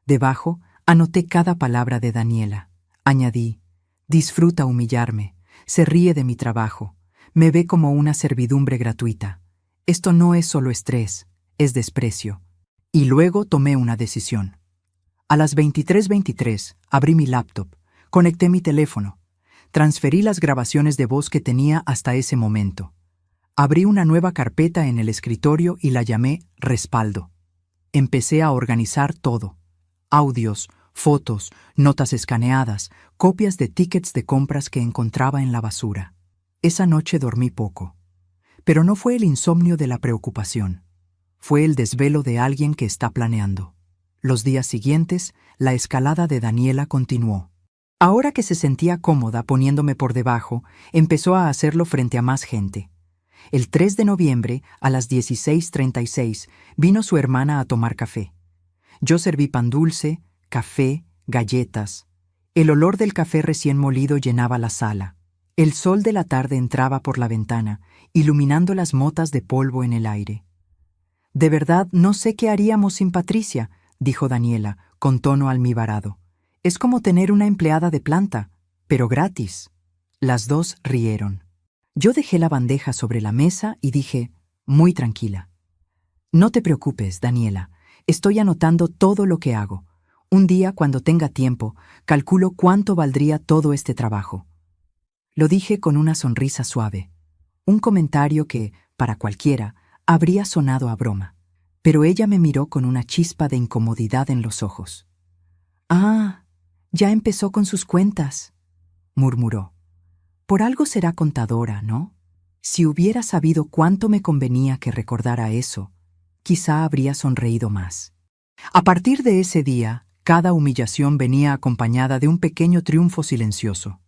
A: Debajo, anoté cada palabra de Daniela. Añadí: «Disfruta humillarme, se ríe de mi trabajo, me ve como una servidumbre gratuita. Esto no es solo estrés, es desprecio». Y luego tomé una decisión. A las 23:23 abrí mi laptop, conecté mi teléfono, transferí las grabaciones de voz que tenía hasta ese momento. Abrí una nueva carpeta en el escritorio y la llamé Respaldo. Empecé a organizar todo: audios, fotos, notas escaneadas, copias de tickets de compras que encontraba en la basura. Esa noche dormí poco. Pero no fue el insomnio de la preocupación. Fue el desvelo de alguien que está planeando. Los días siguientes, la escalada de Daniela continuó. Ahora que se sentía cómoda poniéndome por debajo, empezó a hacerlo frente a más gente. El 3 de noviembre, a las 16:36, vino su hermana a tomar café. Yo serví pan dulce, café, galletas. El olor del café recién molido llenaba la sala. El sol de la tarde entraba por la ventana, iluminando las motas de polvo en el aire. «De verdad no sé qué haríamos sin Patricia», dijo Daniela, con tono almibarado. «Es como tener una empleada de planta, pero gratis». Las dos rieron. Yo dejé la bandeja sobre la mesa y dije, muy tranquila: «No te preocupes, Daniela. Estoy anotando todo lo que hago. Un día, cuando tenga tiempo, calculo cuánto valdría todo este trabajo». Lo dije con una sonrisa suave, un comentario que, para cualquiera, habría sonado a broma. Pero ella me miró con una chispa de incomodidad en los ojos. «Ah, ya empezó con sus cuentas», murmuró. «Por algo será contadora, ¿no? Si hubiera sabido cuánto me convenía que recordara eso, quizá habría sonreído más». A partir de ese día, cada humillación venía acompañada de un pequeño triunfo silencioso.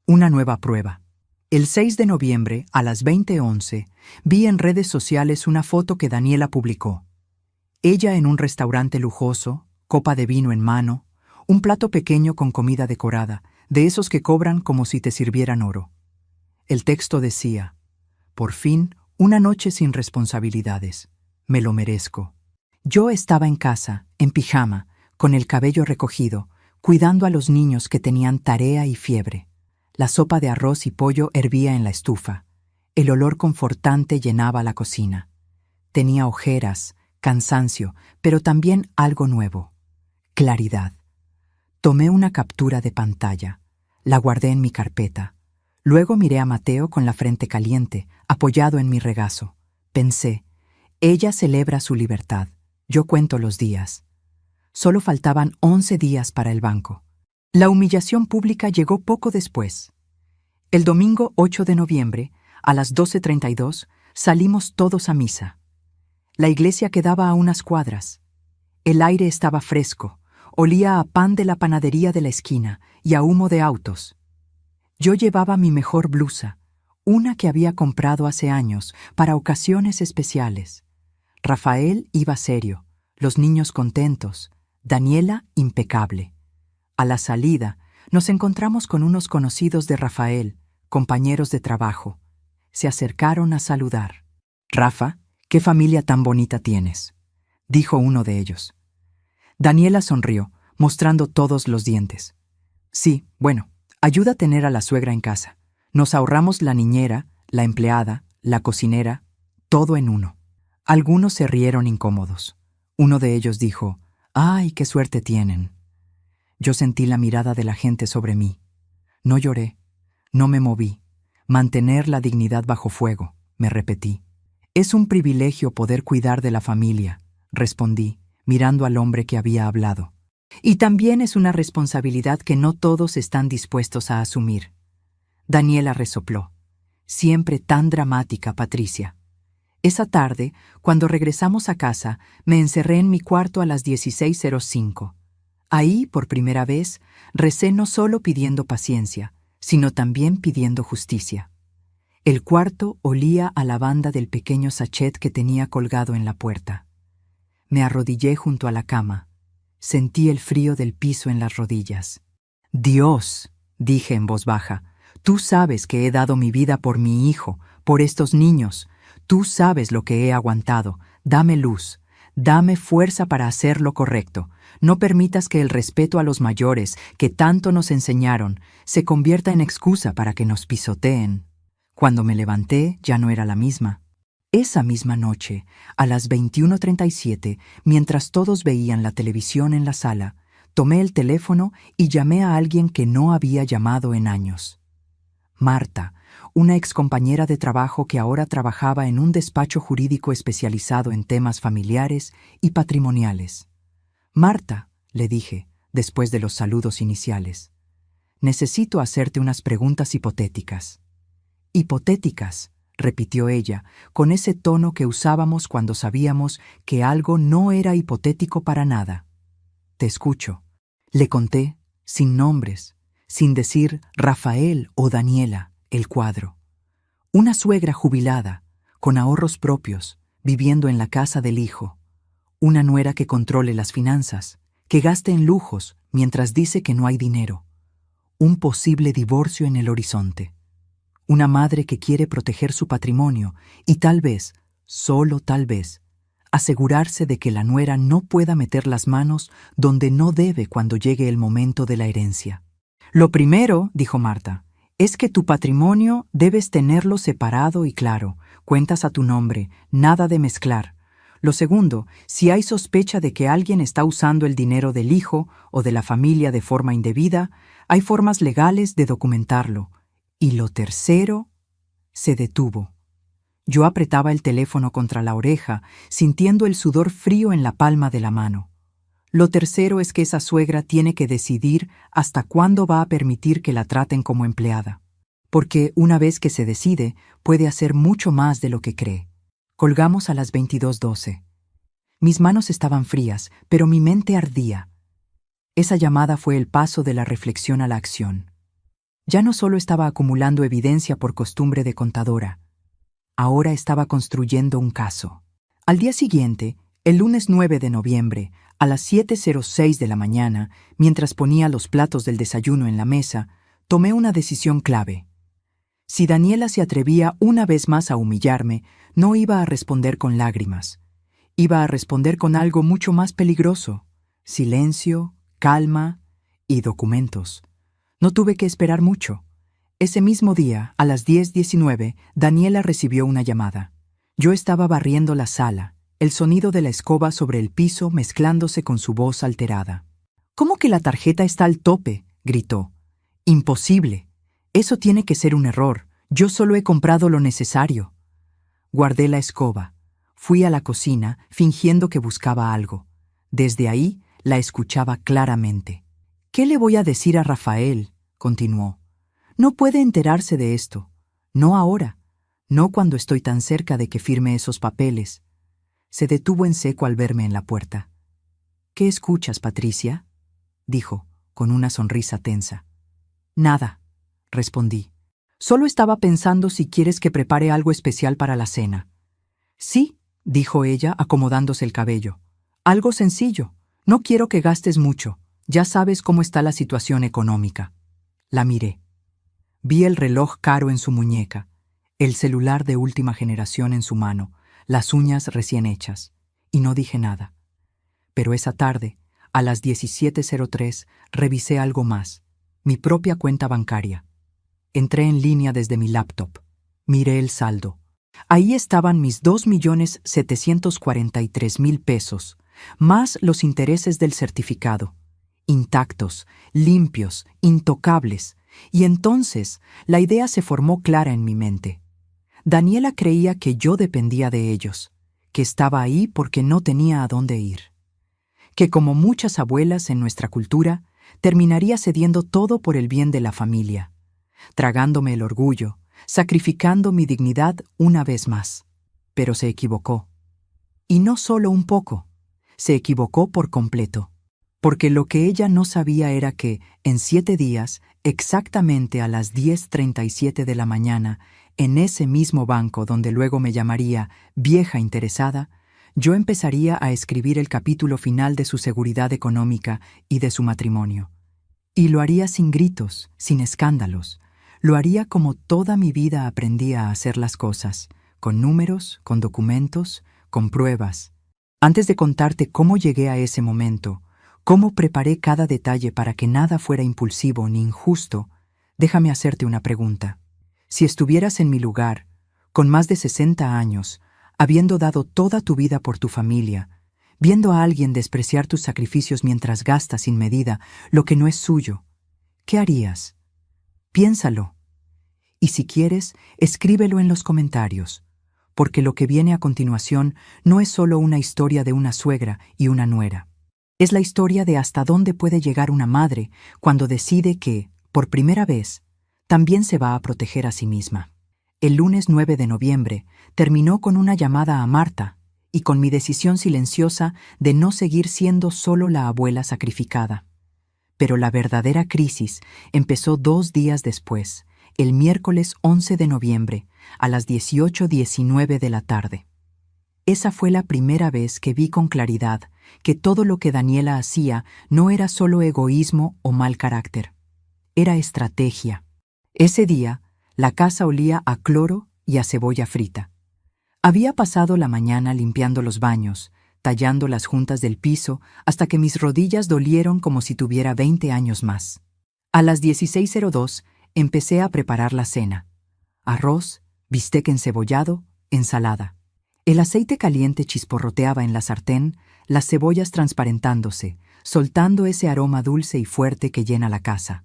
A: Una nueva prueba. El 6 de noviembre, a las 20:11, vi en redes sociales una foto que Daniela publicó. Ella en un restaurante lujoso, copa de vino en mano, un plato pequeño con comida decorada, de esos que cobran como si te sirvieran oro. El texto decía: «Por fin, una noche sin responsabilidades. Me lo merezco». Yo estaba en casa, en pijama, con el cabello recogido, cuidando a los niños que tenían tarea y fiebre. La sopa de arroz y pollo hervía en la estufa. El olor confortante llenaba la cocina. Tenía ojeras, cansancio, pero también algo nuevo: claridad. Tomé una captura de pantalla. La guardé en mi carpeta. Luego miré a Mateo con la frente caliente, apoyado en mi regazo. Pensé, ella celebra su libertad. Yo cuento los días. Solo faltaban 11 días para el banco. La humillación pública llegó poco después. El domingo 8 de noviembre, a las 12:32, salimos todos a misa. La iglesia quedaba a unas cuadras. El aire estaba fresco, olía a pan de la panadería de la esquina y a humo de autos. Yo llevaba mi mejor blusa, una que había comprado hace años para ocasiones especiales. Rafael iba serio, los niños contentos, Daniela impecable. A la salida, nos encontramos con unos conocidos de Rafael, compañeros de trabajo. Se acercaron a saludar. «Rafa, qué familia tan bonita tienes», dijo uno de ellos. Daniela sonrió, mostrando todos los dientes. «Sí, bueno, ayuda a tener a la suegra en casa. Nos ahorramos la niñera, la empleada, la cocinera, todo en uno». Algunos se rieron incómodos. Uno de ellos dijo: «¡Ay, qué suerte tienen!». Yo sentí la mirada de la gente sobre mí. No lloré, no me moví. Mantener la dignidad bajo fuego, me repetí. «Es un privilegio poder cuidar de la familia», respondí, mirando al hombre que había hablado. «Y también es una responsabilidad que no todos están dispuestos a asumir». Daniela resopló. «Siempre tan dramática, Patricia». Esa tarde, cuando regresamos a casa, me encerré en mi cuarto a las 16:05. Ahí, por primera vez, recé no solo pidiendo paciencia, sino también pidiendo justicia. El cuarto olía a lavanda del pequeño sachet que tenía colgado en la puerta. Me arrodillé junto a la cama. Sentí el frío del piso en las rodillas. «Dios», dije en voz baja, «tú sabes que he dado mi vida por mi hijo, por estos niños. Tú sabes lo que he aguantado. Dame luz, dame fuerza para hacer lo correcto. No permitas que el respeto a los mayores, que tanto nos enseñaron, se convierta en excusa para que nos pisoteen». Cuando me levanté, ya no era la misma. Esa misma noche, a las 21:37, mientras todos veían la televisión en la sala, tomé el teléfono y llamé a alguien que no había llamado en años. Marta, una excompañera de trabajo que ahora trabajaba en un despacho jurídico especializado en temas familiares y patrimoniales. «Marta», le dije, después de los saludos iniciales, «necesito hacerte unas preguntas hipotéticas». «Hipotéticas», repitió ella, con ese tono que usábamos cuando sabíamos que algo no era hipotético para nada. «Te escucho». Le conté, sin nombres, sin decir Rafael o Daniela, el cuadro. Una suegra jubilada, con ahorros propios, viviendo en la casa del hijo. Una nuera que controle las finanzas, que gaste en lujos mientras dice que no hay dinero. Un posible divorcio en el horizonte. Una madre que quiere proteger su patrimonio y tal vez, solo tal vez, asegurarse de que la nuera no pueda meter las manos donde no debe cuando llegue el momento de la herencia. Lo primero, dijo Marta, es que tu patrimonio debes tenerlo separado y claro, cuentas a tu nombre, nada de mezclar. Lo segundo, si hay sospecha de que alguien está usando el dinero del hijo o de la familia de forma indebida, hay formas legales de documentarlo. Y lo tercero, se detuvo. Yo apretaba el teléfono contra la oreja, sintiendo el sudor frío en la palma de la mano. Lo tercero es que esa suegra tiene que decidir hasta cuándo va a permitir que la traten como empleada. Porque una vez que se decide, puede hacer mucho más de lo que cree. Colgamos a las 22:12. Mis manos estaban frías, pero mi mente ardía. Esa llamada fue el paso de la reflexión a la acción. Ya no solo estaba acumulando evidencia por costumbre de contadora, ahora estaba construyendo un caso. Al día siguiente, el lunes 9 de noviembre, a las 7:06 de la mañana, mientras ponía los platos del desayuno en la mesa, tomé una decisión clave. Si Daniela se atrevía una vez más a humillarme, no iba a responder con lágrimas. Iba a responder con algo mucho más peligroso: silencio, calma y documentos. No tuve que esperar mucho. Ese mismo día, a las 10:19, Daniela recibió una llamada. Yo estaba barriendo la sala, el sonido de la escoba sobre el piso mezclándose con su voz alterada. «¿Cómo que la tarjeta está al tope?», gritó. «Imposible. Eso tiene que ser un error. Yo solo he comprado lo necesario». Guardé la escoba. Fui a la cocina, fingiendo que buscaba algo. Desde ahí, la escuchaba claramente. «¿Qué le voy a decir a Rafael?», continuó. «No puede enterarse de esto. No ahora. No cuando estoy tan cerca de que firme esos papeles». Se detuvo en seco al verme en la puerta. «¿Qué escuchas, Patricia?», dijo, con una sonrisa tensa. «Nada», respondí. «Solo estaba pensando si quieres que prepare algo especial para la cena». «Sí», dijo ella, acomodándose el cabello. «Algo sencillo. No quiero que gastes mucho. Ya sabes cómo está la situación económica». La miré. Vi el reloj caro en su muñeca, el celular de última generación en su mano, las uñas recién hechas, y no dije nada. Pero esa tarde, a las 17:03, revisé algo más, mi propia cuenta bancaria. Entré en línea desde mi laptop. Miré el saldo. Ahí estaban mis 2.743.000 pesos, más los intereses del certificado. Intactos, limpios, intocables. Y entonces la idea se formó clara en mi mente. Daniela creía que yo dependía de ellos, que estaba ahí porque no tenía a dónde ir. Que como muchas abuelas en nuestra cultura, terminaría cediendo todo por el bien de la familia, tragándome el orgullo, sacrificando mi dignidad una vez más. Pero se equivocó. Y no solo un poco, se equivocó por completo. Porque lo que ella no sabía era que, en 7 días, exactamente a las 10:37 de la mañana, en ese mismo banco donde luego me llamaría vieja interesada, yo empezaría a escribir el capítulo final de su seguridad económica y de su matrimonio. Y lo haría sin gritos, sin escándalos. Lo haría como toda mi vida aprendí a hacer las cosas, con números, con documentos, con pruebas. Antes de contarte cómo llegué a ese momento, cómo preparé cada detalle para que nada fuera impulsivo ni injusto, déjame hacerte una pregunta. Si estuvieras en mi lugar, con más de 60 años, habiendo dado toda tu vida por tu familia, viendo a alguien despreciar tus sacrificios mientras gasta sin medida lo que no es suyo, ¿qué harías? Piénsalo. Y si quieres, escríbelo en los comentarios, porque lo que viene a continuación no es solo una historia de una suegra y una nuera. Es la historia de hasta dónde puede llegar una madre cuando decide que, por primera vez, también se va a proteger a sí misma. El lunes 9 de noviembre terminó con una llamada a Marta y con mi decisión silenciosa de no seguir siendo solo la abuela sacrificada. Pero la verdadera crisis empezó 2 días después, el miércoles 11 de noviembre, a las 18:19 de la tarde. Esa fue la primera vez que vi con claridad que todo lo que Daniela hacía no era solo egoísmo o mal carácter. Era estrategia. Ese día, La casa olía a cloro y a cebolla frita. Había pasado la mañana limpiando los baños, tallando las juntas del piso, hasta que mis rodillas dolieron como si tuviera 20 años más. A las 16:02 empecé a preparar la cena. Arroz, bistec encebollado, ensalada. El aceite caliente chisporroteaba en la sartén, las cebollas transparentándose, soltando ese aroma dulce y fuerte que llena la casa.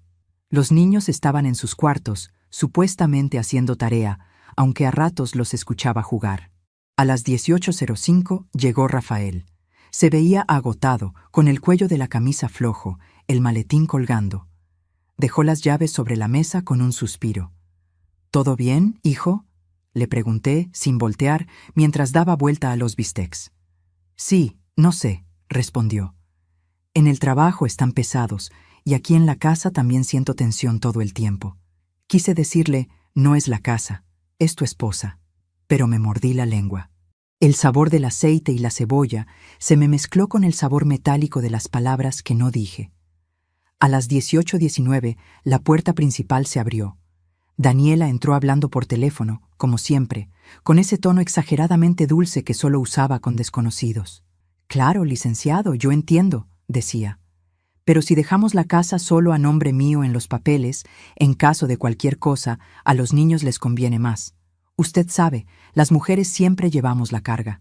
A: Los niños estaban en sus cuartos, supuestamente haciendo tarea, aunque a ratos los escuchaba jugar. A las 18:05 llegó Rafael. Se veía agotado, con el cuello de la camisa flojo, el maletín colgando. Dejó las llaves sobre la mesa con un suspiro. ¿Todo bien, hijo?, le pregunté, sin voltear, mientras daba vuelta a los bistecs. Sí, no sé, respondió. En el trabajo están pesados, y aquí en la casa también siento tensión todo el tiempo. Quise decirle, no es la casa, es tu esposa, pero me mordí la lengua. El sabor del aceite y la cebolla se me mezcló con el sabor metálico de las palabras que no dije. A las 18:19, la puerta principal se abrió. Daniela entró hablando por teléfono, como siempre, con ese tono exageradamente dulce que solo usaba con desconocidos. Claro, licenciado, yo entiendo, decía. Pero si dejamos la casa solo a nombre mío en los papeles, en caso de cualquier cosa, a los niños les conviene más. Usted sabe, las mujeres siempre llevamos la carga.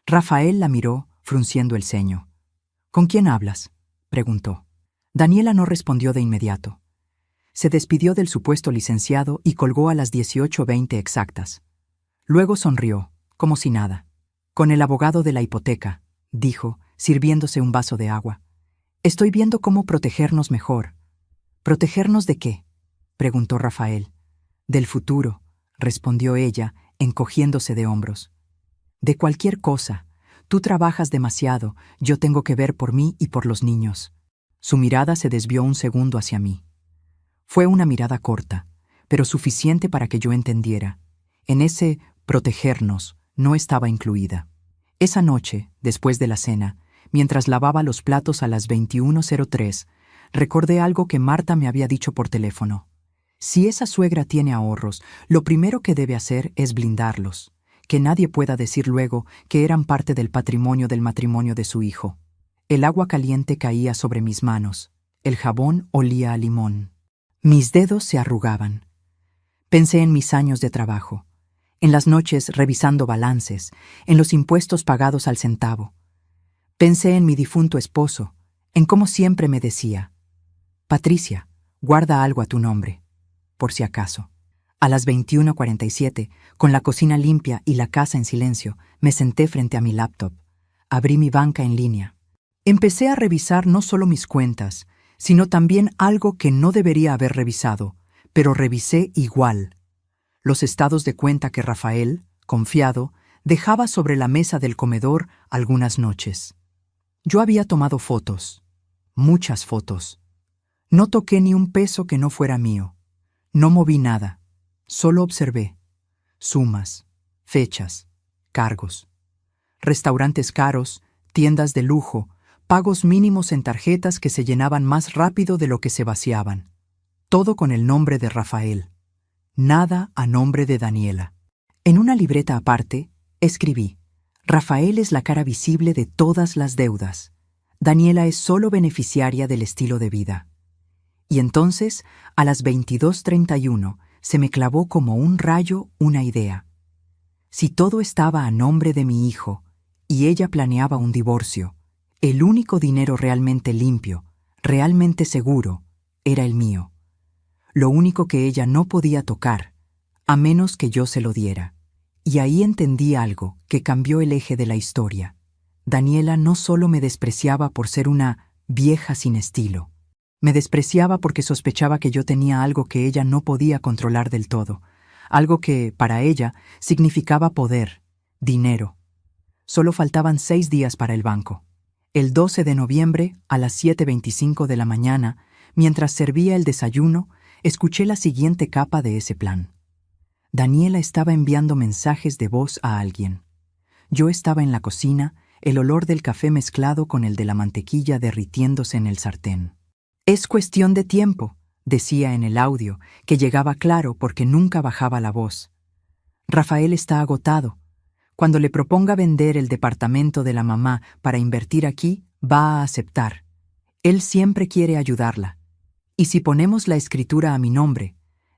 A: Rafael la miró, frunciendo el ceño. ¿Con quién hablas?, preguntó. Daniela no respondió de inmediato. Se despidió del supuesto licenciado y colgó a las 18:20 exactas. Luego sonrió, como si nada. Con el abogado de la hipoteca, dijo, sirviéndose un vaso de agua. Estoy viendo cómo protegernos mejor. ¿Protegernos de qué?, preguntó Rafael. Del futuro, respondió ella, encogiéndose de hombros. De cualquier cosa. Tú trabajas demasiado, yo tengo que ver por mí y por los niños. Su mirada se desvió un segundo hacia mí. Fue una mirada corta, pero suficiente para que yo entendiera. En ese protegernos no estaba incluida. Esa noche, después de la cena, mientras lavaba los platos a las 21:03, recordé algo que Marta me había dicho por teléfono. Si esa suegra tiene ahorros, lo primero que debe hacer es blindarlos, que nadie pueda decir luego que eran parte del patrimonio del matrimonio de su hijo. El agua caliente caía sobre mis manos, el jabón olía a limón. Mis dedos se arrugaban. Pensé en mis años de trabajo, en las noches revisando balances, en los impuestos pagados al centavo. Pensé en mi difunto esposo, en cómo siempre me decía, Patricia, guarda algo a tu nombre, por si acaso. A las 21:47, con la cocina limpia y la casa en silencio, me senté frente a mi laptop. Abrí mi banca en línea. Empecé a revisar no solo mis cuentas, sino también algo que no debería haber revisado, pero revisé igual. Los estados de cuenta que Rafael, confiado, dejaba sobre la mesa del comedor algunas noches. Yo había tomado fotos, muchas fotos. No toqué ni un peso que no fuera mío. No moví nada, solo observé. Sumas, fechas, cargos. Restaurantes caros, tiendas de lujo, pagos mínimos en tarjetas que se llenaban más rápido de lo que se vaciaban. Todo con el nombre de Rafael. Nada a nombre de Daniela. En una libreta aparte, escribí, Rafael es la cara visible de todas las deudas. Daniela es solo beneficiaria del estilo de vida. Y entonces, a las 22:31, se me clavó como un rayo una idea. Si todo estaba a nombre de mi hijo, y ella planeaba un divorcio, el único dinero realmente limpio, realmente seguro, era el mío. Lo único que ella no podía tocar, a menos que yo se lo diera. Y ahí entendí algo que cambió el eje de la historia. Daniela no solo me despreciaba por ser una vieja sin estilo. Me despreciaba porque sospechaba que yo tenía algo que ella no podía controlar del todo, algo que, para ella, significaba poder, dinero. Solo faltaban 6 días para el banco. El 12 de noviembre, a las 7:25 de la mañana, mientras servía el desayuno, escuché la siguiente capa de ese plan. Daniela estaba enviando mensajes de voz a alguien. Yo estaba en la cocina, el olor del café mezclado con el de la mantequilla derritiéndose en el sartén. «Es cuestión de tiempo», decía en el audio, que llegaba claro porque nunca bajaba la voz. Rafael está agotado. Cuando le proponga vender el departamento de la mamá para invertir aquí, va a aceptar. Él siempre quiere ayudarla. Y si ponemos la escritura a mi nombre,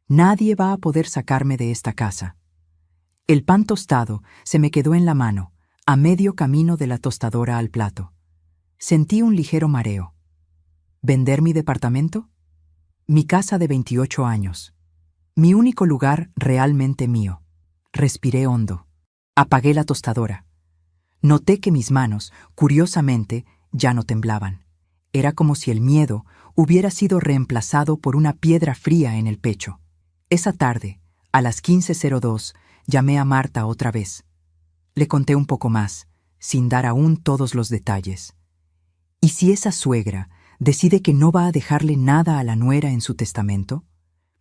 A: nadie va a poder sacarme de esta casa. El pan tostado se me quedó en la mano, a medio camino de la tostadora al plato. Sentí un ligero mareo. ¿Vender mi departamento? Mi casa de 28 años. Mi único lugar realmente mío. Respiré hondo. Apagué la tostadora. Noté que mis manos, curiosamente, ya no temblaban. Era como si el miedo hubiera sido reemplazado por una piedra fría en el pecho. Esa tarde, a las 15:02, llamé a Marta otra vez. Le conté un poco más, sin dar aún todos los detalles. ¿Y si esa suegra decide que no va a dejarle nada a la nuera en su testamento?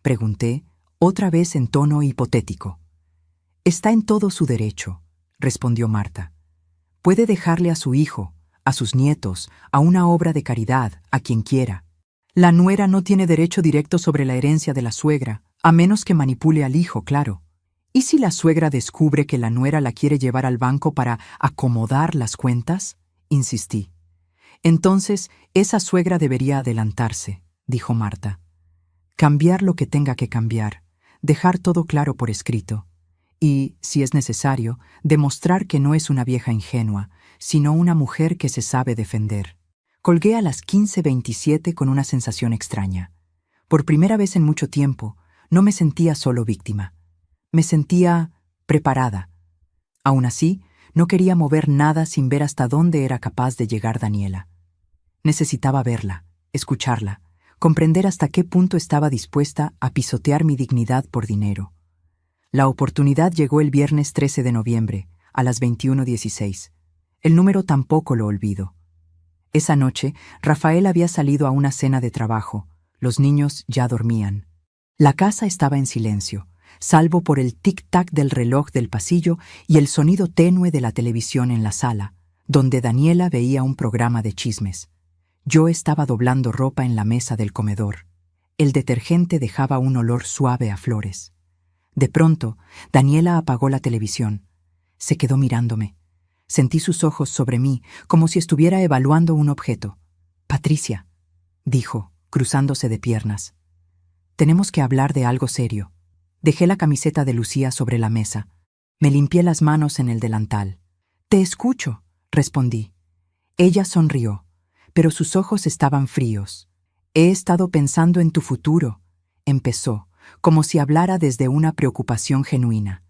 A: Pregunté, otra vez en tono hipotético. Está en todo su derecho, respondió Marta. Puede dejarle a su hijo, a sus nietos, a una obra de caridad, a quien quiera. La nuera no tiene derecho directo sobre la herencia de la suegra, a menos que manipule al hijo, claro. ¿Y si la suegra descubre que la nuera la quiere llevar al banco para acomodar las cuentas? Insistí. Entonces, esa suegra debería adelantarse, dijo Marta. Cambiar lo que tenga que cambiar, dejar todo claro por escrito. Y, si es necesario, demostrar que no es una vieja ingenua, sino una mujer que se sabe defender. Colgué a las 15:27 con una sensación extraña. Por primera vez en mucho tiempo, no me sentía solo víctima. Me sentía preparada. Aún así, no quería mover nada sin ver hasta dónde era capaz de llegar Daniela. Necesitaba verla, escucharla, comprender hasta qué punto estaba dispuesta a pisotear mi dignidad por dinero. La oportunidad llegó el viernes 13 de noviembre, a las 21:16. El número tampoco lo olvido. Esa noche, Rafael había salido a una cena de trabajo. Los niños ya dormían. La casa estaba en silencio, salvo por el tic-tac del reloj del pasillo y el sonido tenue de la televisión en la sala, donde Daniela veía un programa de chismes. Yo estaba doblando ropa en la mesa del comedor. El detergente dejaba un olor suave a flores. De pronto, Daniela apagó la televisión. Se quedó mirándome. Sentí sus ojos sobre mí, como si estuviera evaluando un objeto. «Patricia», dijo, cruzándose de piernas. «Tenemos que hablar de algo serio». Dejé la camiseta de Lucía sobre la mesa. Me limpié las manos en el delantal. «Te escucho», respondí. Ella sonrió, pero sus ojos estaban fríos. «He estado pensando en tu futuro», empezó, como si hablara desde una preocupación genuina.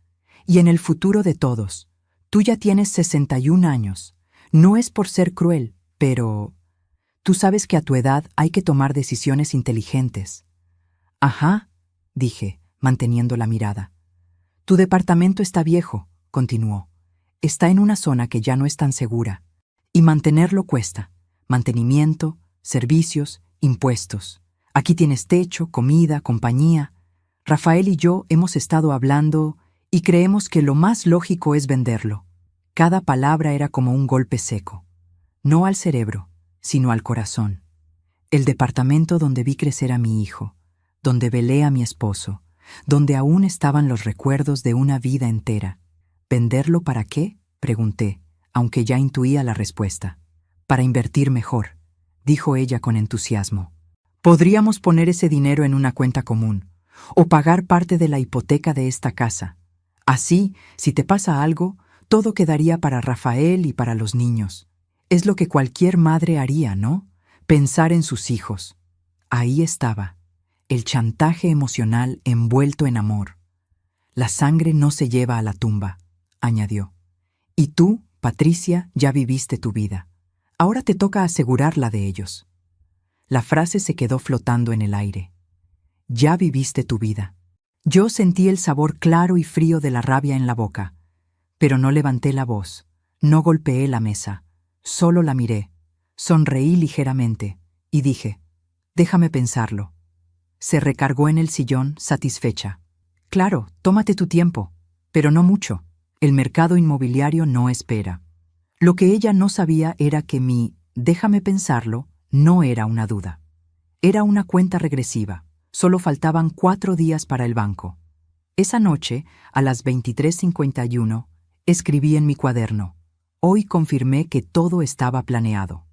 A: «Y en el futuro de todos. Tú ya tienes 61 años. No es por ser cruel, pero... tú sabes que a tu edad hay que tomar decisiones inteligentes». «Ajá», dije, manteniendo la mirada. «Tu departamento está viejo», continuó. «Está en una zona que ya no es tan segura. Y mantenerlo cuesta. Mantenimiento, servicios, impuestos. Aquí tienes techo, comida, compañía. Rafael y yo hemos estado hablando y creemos que lo más lógico es venderlo». Cada palabra era como un golpe seco. No al cerebro, sino al corazón. El departamento donde vi crecer a mi hijo, donde velé a mi esposo, donde aún estaban los recuerdos de una vida entera. ¿Venderlo para qué?, pregunté, aunque ya intuía la respuesta. «Para invertir mejor», dijo ella con entusiasmo. «Podríamos poner ese dinero en una cuenta común, o pagar parte de la hipoteca de esta casa. Así, si te pasa algo, todo quedaría para Rafael y para los niños. Es lo que cualquier madre haría, ¿no? Pensar en sus hijos». Ahí estaba, el chantaje emocional envuelto en amor. «La sangre no se lleva a la tumba», añadió. «Y tú, Patricia, ya viviste tu vida. Ahora te toca asegurar la de ellos». La frase se quedó flotando en el aire. «Ya viviste tu vida». Yo sentí el sabor claro y frío de la rabia en la boca, pero no levanté la voz, no golpeé la mesa, solo la miré, sonreí ligeramente y dije, «Déjame pensarlo». Se recargó en el sillón, satisfecha. «Claro, tómate tu tiempo, pero no mucho. El mercado inmobiliario no espera». Lo que ella no sabía era que mi «déjame pensarlo» no era una duda. Era una cuenta regresiva, Solo faltaban 4 días para el banco. Esa noche, a las 23:51, escribí en mi cuaderno: hoy confirmé que todo estaba planeado.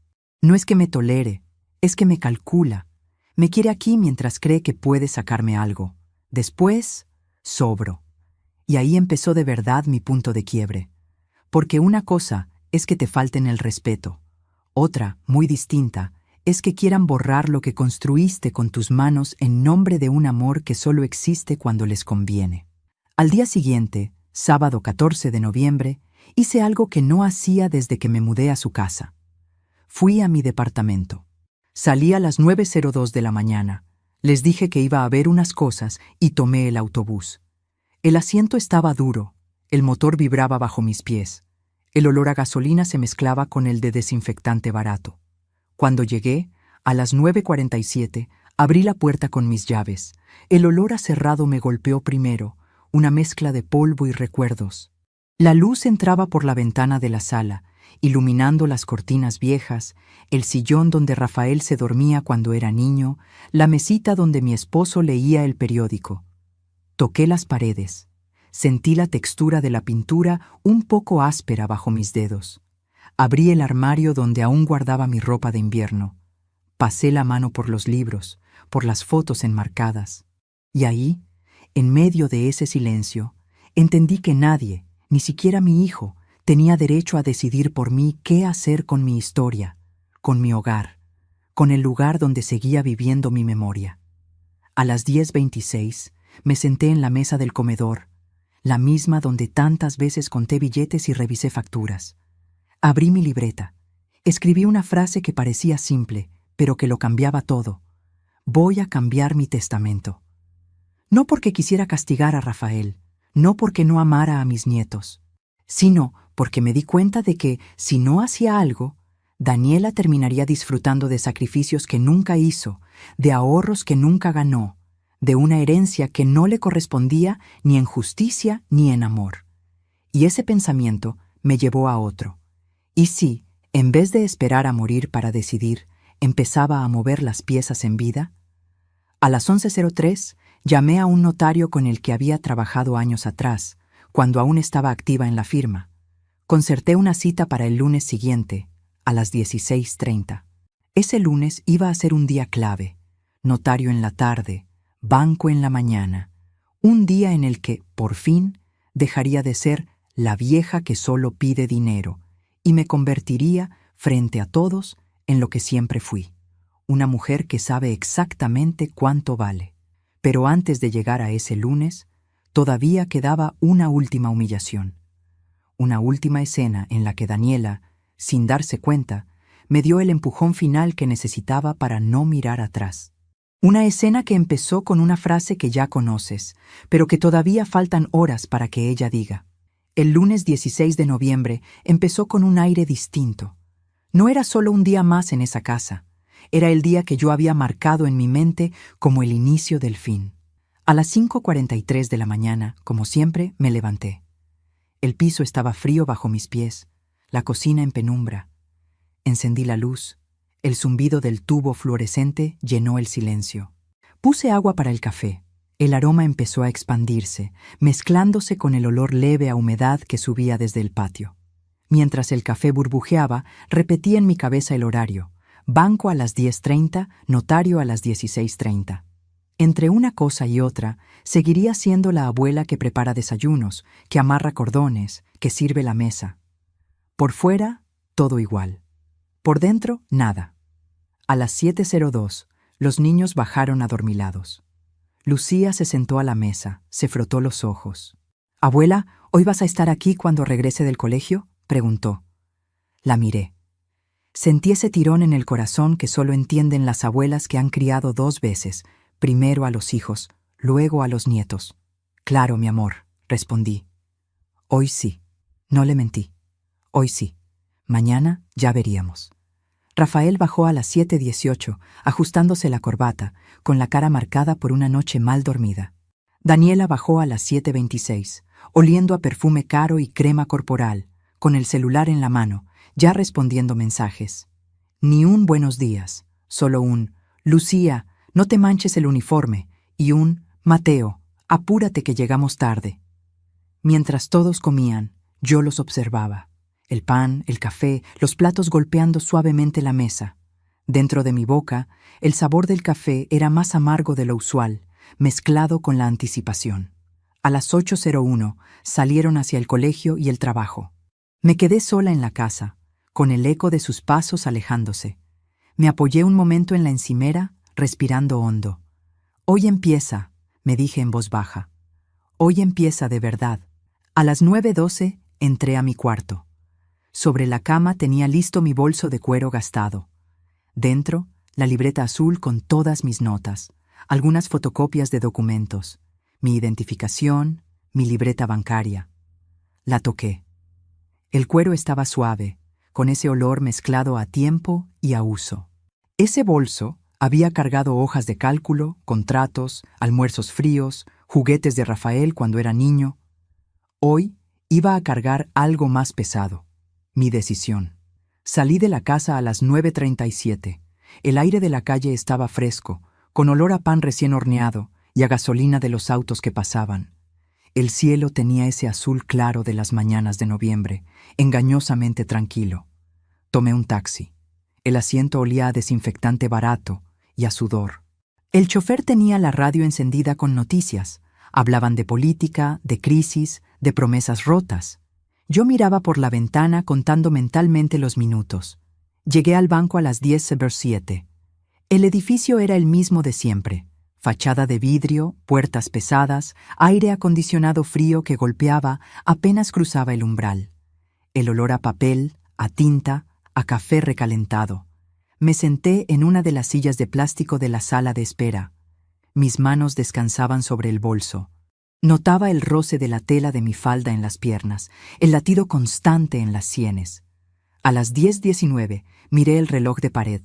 A: No es que me tolere, es que me calcula. Me quiere aquí mientras cree que puede sacarme algo. Después, sobro. Y ahí empezó de verdad mi punto de quiebre. Porque una cosa es que te falten el respeto. Otra, muy distinta, es que quieran borrar lo que construiste con tus manos en nombre de un amor que solo existe cuando les conviene. Al día siguiente, sábado 14 de noviembre, hice algo que no hacía desde que me mudé a su casa. Fui a mi departamento. Salí a las 9:02 de la mañana. Les dije que iba a ver unas cosas y tomé el autobús. El asiento estaba duro, el motor vibraba bajo mis pies. El olor a gasolina se mezclaba con el de desinfectante barato. Cuando llegué, a las 9:47, abrí la puerta con mis llaves. El olor a cerrado me golpeó primero, una mezcla de polvo y recuerdos. La luz entraba por la ventana de la sala, iluminando las cortinas viejas, el sillón donde Rafael se dormía cuando era niño, la mesita donde mi esposo leía el periódico. Toqué las paredes. Sentí la textura de la pintura un poco áspera bajo mis dedos. Abrí el armario donde aún guardaba mi ropa de invierno. Pasé la mano por los libros, por las fotos enmarcadas. Y ahí, en medio de ese silencio, entendí que nadie, ni siquiera mi hijo, tenía derecho a decidir por mí qué hacer con mi historia, con mi hogar, con el lugar donde seguía viviendo mi memoria. A las 10:26 me senté en la mesa del comedor, la misma donde tantas veces conté billetes y revisé facturas. Abrí mi libreta. Escribí una frase que parecía simple, pero que lo cambiaba todo. Voy a cambiar mi testamento. No porque quisiera castigar a Rafael, no porque no amara a mis nietos, sino porque me di cuenta de que, si no hacía algo, Daniela terminaría disfrutando de sacrificios que nunca hizo, de ahorros que nunca ganó, de una herencia que no le correspondía ni en justicia ni en amor. Y ese pensamiento me llevó a otro. ¿Y si, en vez de esperar a morir para decidir, empezaba a mover las piezas en vida? A las 11:03 llamé a un notario con el que había trabajado años atrás, cuando aún estaba activa en la firma. Concerté una cita para el lunes siguiente, a las 16:30. Ese lunes iba a ser un día clave. Notario en la tarde, banco en la mañana. Un día en el que, por fin, dejaría de ser la vieja que solo pide dinero y me convertiría, frente a todos, en lo que siempre fui, una mujer que sabe exactamente cuánto vale. Pero antes de llegar a ese lunes, todavía quedaba una última humillación. Una última escena en la que Daniela, sin darse cuenta, me dio el empujón final que necesitaba para no mirar atrás. Una escena que empezó con una frase que ya conoces, pero que todavía faltan horas para que ella diga. El lunes 16 de noviembre empezó con un aire distinto. No era solo un día más en esa casa, era el día que yo había marcado en mi mente como el inicio del fin. A las 5:43 de la mañana, como siempre, me levanté. El piso estaba frío bajo mis pies, la cocina en penumbra. Encendí la luz. El zumbido del tubo fluorescente llenó el silencio. Puse agua para el café. El aroma empezó a expandirse, mezclándose con el olor leve a humedad que subía desde el patio. Mientras el café burbujeaba, repetí en mi cabeza el horario. Banco a las 10:30, notario a las 16:30. Entre una cosa y otra, seguiría siendo la abuela que prepara desayunos, que amarra cordones, que sirve la mesa. Por fuera, todo igual. Por dentro, nada. A las 7:02, los niños bajaron adormilados. Lucía se sentó a la mesa, se frotó los ojos. «Abuela, ¿hoy vas a estar aquí cuando regrese del colegio?», preguntó. La miré. Sentí ese tirón en el corazón que solo entienden las abuelas que han criado 2 veces, primero a los hijos, luego a los nietos. «Claro, mi amor», respondí. «Hoy sí». No le mentí. «Hoy sí. Mañana ya veríamos». Rafael bajó a las 7:18, ajustándose la corbata, con la cara marcada por una noche mal dormida. Daniela bajó a las 7:26, oliendo a perfume caro y crema corporal, con el celular en la mano, ya respondiendo mensajes. Ni un buenos días, solo un «Lucía, no te manches el uniforme, y un «Mateo, apúrate que llegamos tarde». Mientras todos comían, yo los observaba. El pan, el café, los platos golpeando suavemente la mesa. Dentro de mi boca, el sabor del café era más amargo de lo usual, mezclado con la anticipación. A las 8:01 salieron hacia el colegio y el trabajo. Me quedé sola en la casa, con el eco de sus pasos alejándose. Me apoyé un momento en la encimera, respirando hondo. «Hoy empieza», me dije en voz baja. «Hoy empieza de verdad». A las 9:12 entré a mi cuarto. Sobre la cama tenía listo mi bolso de cuero gastado. Dentro, la libreta azul con todas mis notas, algunas fotocopias de documentos, mi identificación, mi libreta bancaria. La toqué. El cuero estaba suave, con ese olor mezclado a tiempo y a uso. Ese bolso había cargado hojas de cálculo, contratos, almuerzos fríos, juguetes de Rafael cuando era niño. Hoy iba a cargar algo más pesado, mi decisión. Salí de la casa a las 9:37. El aire de la calle estaba fresco, con olor a pan recién horneado y a gasolina de los autos que pasaban. El cielo tenía ese azul claro de las mañanas de noviembre, engañosamente tranquilo. Tomé un taxi. El asiento olía a desinfectante barato y a sudor. El chofer tenía la radio encendida con noticias. Hablaban de política, de crisis, de promesas rotas. Yo miraba por la ventana contando mentalmente los minutos. Llegué al banco a las 10:07. El edificio era el mismo de siempre. Fachada de vidrio, puertas pesadas, aire acondicionado frío que golpeaba apenas cruzaba el umbral. El olor a papel, a tinta, a café recalentado. Me senté en una de las sillas de plástico de la sala de espera. Mis manos descansaban sobre el bolso. Notaba el roce de la tela de mi falda en las piernas, el latido constante en las sienes. A las 10:19 miré el reloj de pared.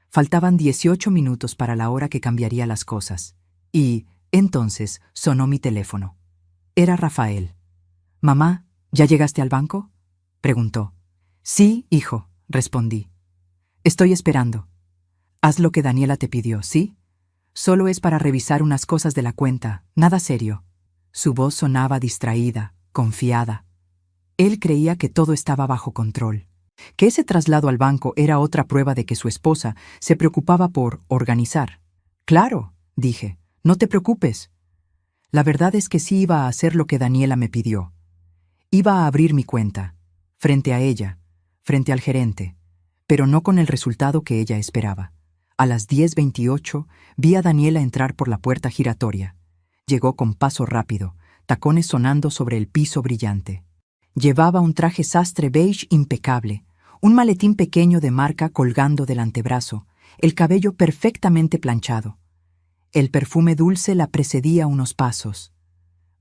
A: Faltaban 18 minutos para la hora que cambiaría las cosas. Y, entonces, sonó mi teléfono. Era Rafael. «Mamá, ¿ya llegaste al banco?», preguntó. «Sí, hijo», respondí. «Estoy esperando. Haz lo que Daniela te pidió, ¿sí? Solo es para revisar unas cosas de la cuenta, nada serio». Su voz sonaba distraída, confiada. Él creía que todo estaba bajo control, que ese traslado al banco era otra prueba de que su esposa se preocupaba por organizar. «Claro», dije, «no te preocupes». La verdad es que sí iba a hacer lo que Daniela me pidió. Iba a abrir mi cuenta, frente a ella, frente al gerente, pero no con el resultado que ella esperaba. A las 10:28 vi a Daniela entrar por la puerta giratoria. Llegó con paso rápido, tacones sonando sobre el piso brillante. Llevaba un traje sastre beige impecable, un maletín pequeño de marca colgando del antebrazo, el cabello perfectamente planchado. El perfume dulce la precedía unos pasos.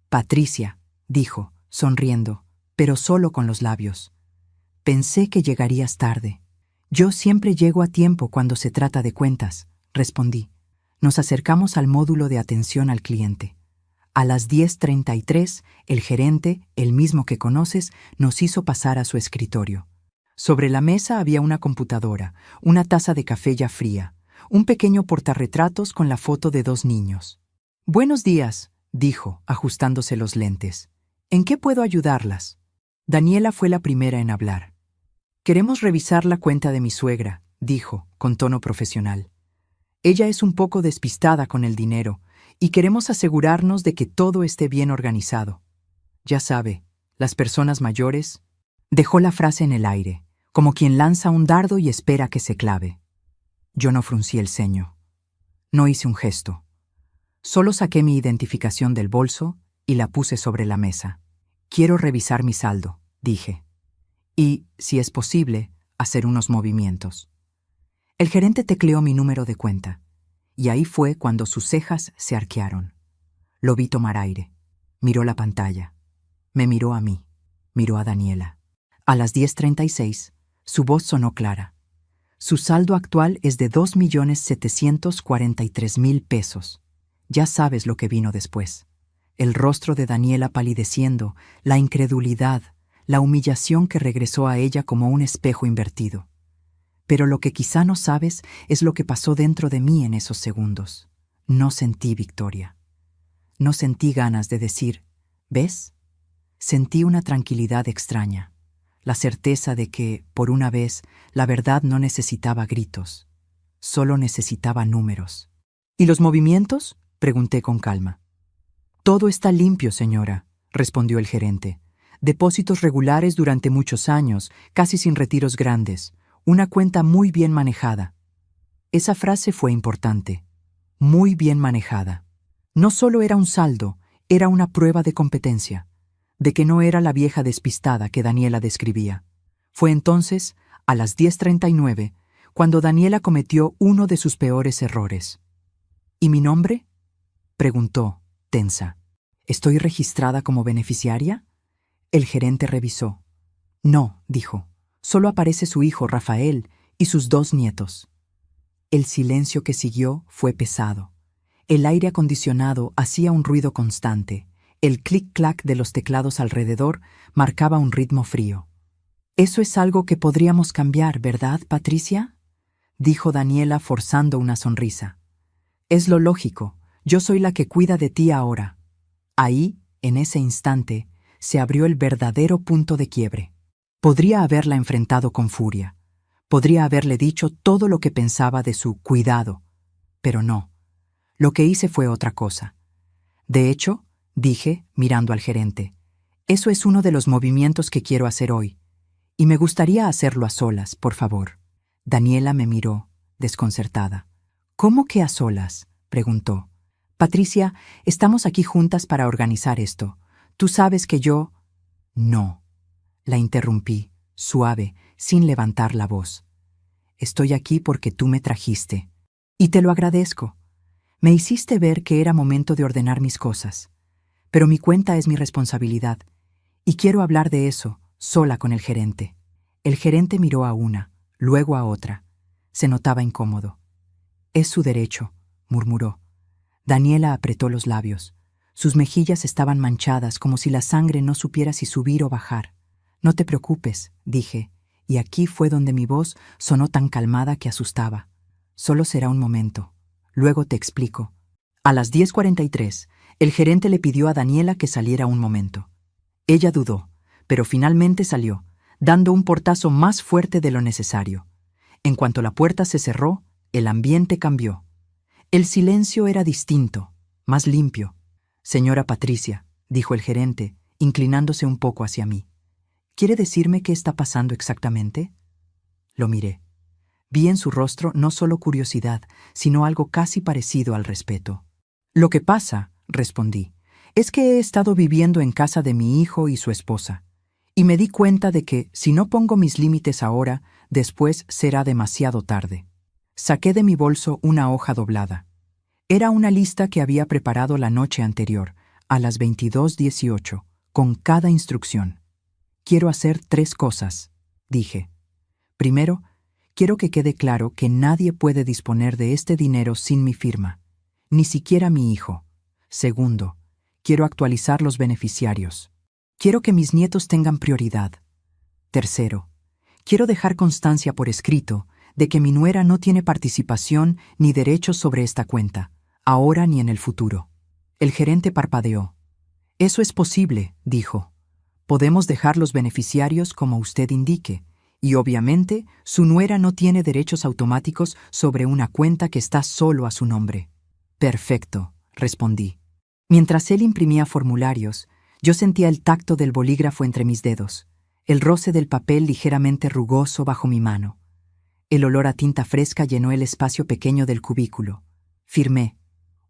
A: «Patricia», dijo, sonriendo, pero solo con los labios. «Pensé que llegarías tarde». «Yo siempre llego a tiempo cuando se trata de cuentas», respondí. Nos acercamos al módulo de atención al cliente. A las 10:33, el gerente, el mismo que conoces, nos hizo pasar a su escritorio. Sobre la mesa había una computadora, una taza de café ya fría, un pequeño portarretratos con la foto de 2 niños. «Buenos días», dijo, ajustándose los lentes. «¿En qué puedo ayudarlas?». Daniela fue la primera en hablar. «Queremos revisar la cuenta de mi suegra», dijo, con tono profesional. «Ella es un poco despistada con el dinero, y queremos asegurarnos de que todo esté bien organizado. Ya sabe, las personas mayores». Dejó la frase en el aire, como quien lanza un dardo y espera que se clave. Yo no fruncí el ceño. No hice un gesto. Solo saqué mi identificación del bolso y la puse sobre la mesa. «Quiero revisar mi saldo», dije. «Y, si es posible, hacer unos movimientos». El gerente tecleó mi número de cuenta. Y ahí fue cuando sus cejas se arquearon. Lo vi tomar aire. Miró la pantalla. Me miró a mí. Miró a Daniela. A las 10:36, su voz sonó clara. «Su saldo actual es de 2.743.000 pesos. Ya sabes lo que vino después». El rostro de Daniela palideciendo, la incredulidad, la humillación que regresó a ella como un espejo invertido. Pero lo que quizá no sabes es lo que pasó dentro de mí en esos segundos. No sentí victoria. No sentí ganas de decir, ¿ves? Sentí una tranquilidad extraña, la certeza de que, por una vez, la verdad no necesitaba gritos, solo necesitaba números. ¿Y los movimientos?, pregunté con calma. Todo está limpio, señora, respondió el gerente. Depósitos regulares durante muchos años, casi sin retiros grandes. Una cuenta muy bien manejada. Esa frase fue importante. Muy bien manejada. No solo era un saldo, era una prueba de competencia, de que no era la vieja despistada que Daniela describía. Fue entonces, a las 10:39, cuando Daniela cometió uno de sus peores errores. ¿Y mi nombre?, preguntó, tensa. ¿Estoy registrada como beneficiaria? El gerente revisó. No, dijo. Solo aparece su hijo Rafael y sus 2 nietos. El silencio que siguió fue pesado. El aire acondicionado hacía un ruido constante. El clic-clac de los teclados alrededor marcaba un ritmo frío. «Eso es algo que podríamos cambiar, ¿verdad, Patricia?», dijo Daniela forzando una sonrisa. «Es lo lógico. Yo soy la que cuida de ti ahora». Ahí, en ese instante, se abrió el verdadero punto de quiebre. Podría haberla enfrentado con furia. Podría haberle dicho todo lo que pensaba de su cuidado. Pero no. Lo que hice fue otra cosa. De hecho, dije, mirando al gerente, eso es uno de los movimientos que quiero hacer hoy. Y me gustaría hacerlo a solas, por favor. Daniela me miró, desconcertada. ¿Cómo que a solas?, preguntó. Patricia, estamos aquí juntas para organizar esto. Tú sabes que yo... No. La interrumpí, suave, sin levantar la voz. Estoy aquí porque tú me trajiste. Y te lo agradezco. Me hiciste ver que era momento de ordenar mis cosas. Pero mi cuenta es mi responsabilidad. Y quiero hablar de eso, sola con el gerente. El gerente miró a una, luego a otra. Se notaba incómodo. Es su derecho, murmuró. Daniela apretó los labios. Sus mejillas estaban manchadas como si la sangre no supiera si subir o bajar. No te preocupes, dije, y aquí fue donde mi voz sonó tan calmada que asustaba. Solo será un momento. Luego te explico. A las 10:43, el gerente le pidió a Daniela que saliera un momento. Ella dudó, pero finalmente salió, dando un portazo más fuerte de lo necesario. En cuanto la puerta se cerró, el ambiente cambió. El silencio era distinto, más limpio. Señora Patricia, dijo el gerente, inclinándose un poco hacia mí. ¿Quiere decirme qué está pasando exactamente? Lo miré. Vi en su rostro no solo curiosidad, sino algo casi parecido al respeto. Lo que pasa, respondí, es que he estado viviendo en casa de mi hijo y su esposa, y me di cuenta de que, si no pongo mis límites ahora, después será demasiado tarde. Saqué de mi bolso una hoja doblada. Era una lista que había preparado la noche anterior, a las 22:18, con cada instrucción. Quiero hacer 3 cosas, dije. Primero, quiero que quede claro que nadie puede disponer de este dinero sin mi firma, ni siquiera mi hijo. Segundo, quiero actualizar los beneficiarios. Quiero que mis nietos tengan prioridad. Tercero, quiero dejar constancia por escrito de que mi nuera no tiene participación ni derechos sobre esta cuenta, ahora ni en el futuro. El gerente parpadeó. Eso es posible, dijo. Podemos dejar los beneficiarios como usted indique, y obviamente su nuera no tiene derechos automáticos sobre una cuenta que está solo a su nombre. Perfecto, respondí. Mientras él imprimía formularios, yo sentía el tacto del bolígrafo entre mis dedos, el roce del papel ligeramente rugoso bajo mi mano. El olor a tinta fresca llenó el espacio pequeño del cubículo. Firmé.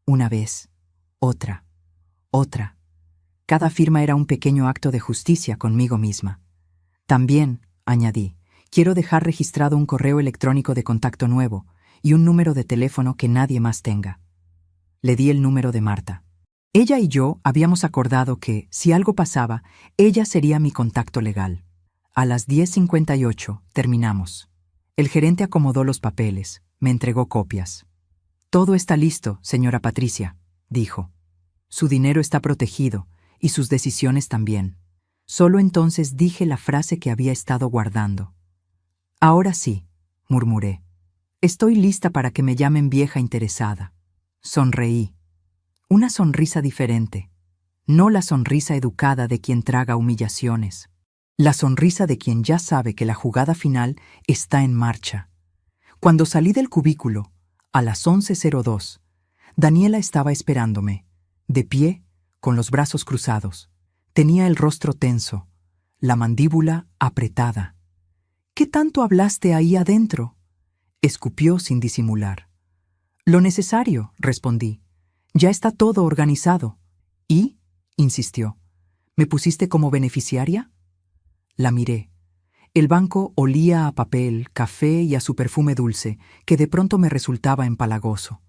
A: Una vez. Otra. Otra. Cada firma era un pequeño acto de justicia conmigo misma. También, añadí, quiero dejar registrado un correo electrónico de contacto nuevo y un número de teléfono que nadie más tenga. Le di el número de Marta. Ella y yo habíamos acordado que, si algo pasaba, ella sería mi contacto legal. A las 10:58 terminamos. El gerente acomodó los papeles, me entregó copias. Todo está listo, señora Patricia, dijo. Su dinero está protegido y sus decisiones también. Solo entonces dije la frase que había estado guardando. Ahora sí, murmuré. Estoy lista para que me llamen vieja interesada. Sonreí. Una sonrisa diferente. No la sonrisa educada de quien traga humillaciones. La sonrisa de quien ya sabe que la jugada final está en marcha. Cuando salí del cubículo, a las 11:02, Daniela estaba esperándome, de pie, con los brazos cruzados. Tenía el rostro tenso, la mandíbula apretada. ¿Qué tanto hablaste ahí adentro?, escupió sin disimular. Lo necesario, respondí. Ya está todo organizado. ¿Y?, insistió. ¿Me pusiste como beneficiaria? La miré. El banco olía a papel, café y a su perfume dulce, que de pronto me resultaba empalagoso.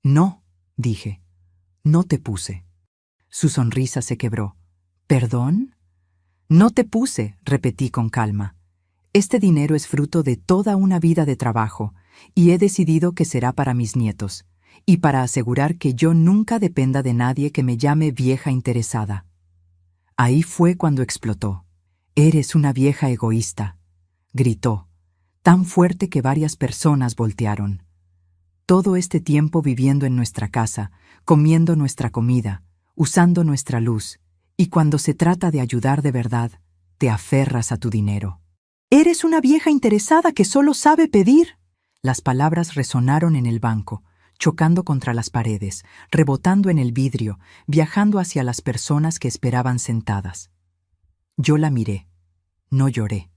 A: No, dije. No te puse. Su sonrisa se quebró. ¿Perdón? No te puse, repetí con calma. Este dinero es fruto de toda una vida de trabajo, y he decidido que será para mis nietos, y para asegurar que yo nunca dependa de nadie que me llame vieja interesada. Ahí fue cuando explotó. «Eres una vieja egoísta», gritó, tan fuerte que varias personas voltearon. Todo este tiempo viviendo en nuestra casa, comiendo nuestra comida, usando nuestra luz, y cuando se trata de ayudar de verdad, te aferras a tu dinero. «Eres una vieja interesada que solo sabe pedir». Las palabras resonaron en el banco, chocando contra las paredes, rebotando en el vidrio, viajando hacia las personas que esperaban sentadas. Yo la miré. No lloré.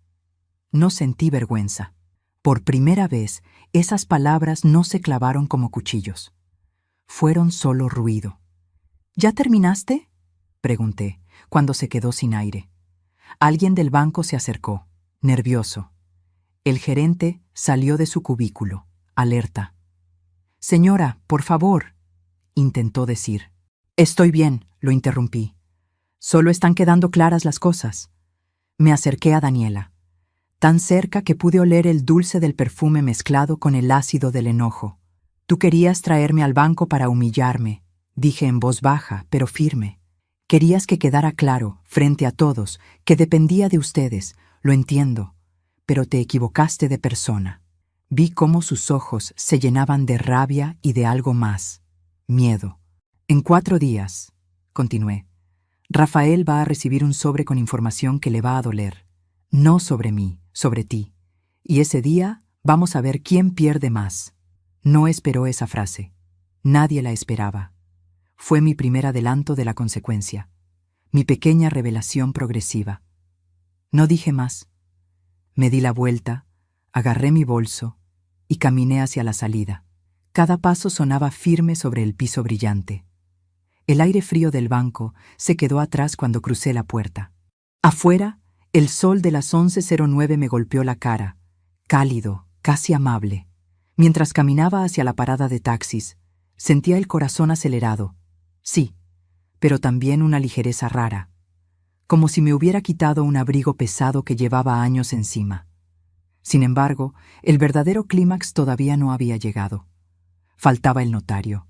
A: No sentí vergüenza. Por primera vez, esas palabras no se clavaron como cuchillos. Fueron solo ruido. ¿Ya terminaste?, pregunté, cuando se quedó sin aire. Alguien del banco se acercó, nervioso. El gerente salió de su cubículo, alerta. «Señora, por favor», intentó decir. «Estoy bien», lo interrumpí. «Solo están quedando claras las cosas». Me acerqué a Daniela, tan cerca que pude oler el dulce del perfume mezclado con el ácido del enojo. «Tú querías traerme al banco para humillarme», dije en voz baja, pero firme. «Querías que quedara claro, frente a todos, que dependía de ustedes, lo entiendo, pero te equivocaste de persona». Vi cómo sus ojos se llenaban de rabia y de algo más, miedo. «En 4 días», continué, «Rafael va a recibir un sobre con información que le va a doler. No sobre mí, sobre ti. Y ese día vamos a ver quién pierde más». No esperó esa frase. Nadie la esperaba. Fue mi primer adelanto de la consecuencia, mi pequeña revelación progresiva. No dije más. Me di la vuelta, agarré mi bolso y caminé hacia la salida. Cada paso sonaba firme sobre el piso brillante. El aire frío del banco se quedó atrás cuando crucé la puerta. Afuera, el sol de las 11:09 me golpeó la cara, cálido, casi amable. Mientras caminaba hacia la parada de taxis, sentía el corazón acelerado. Sí, pero también una ligereza rara, como si me hubiera quitado un abrigo pesado que llevaba años encima. Sin embargo, el verdadero clímax todavía no había llegado. Faltaba el notario.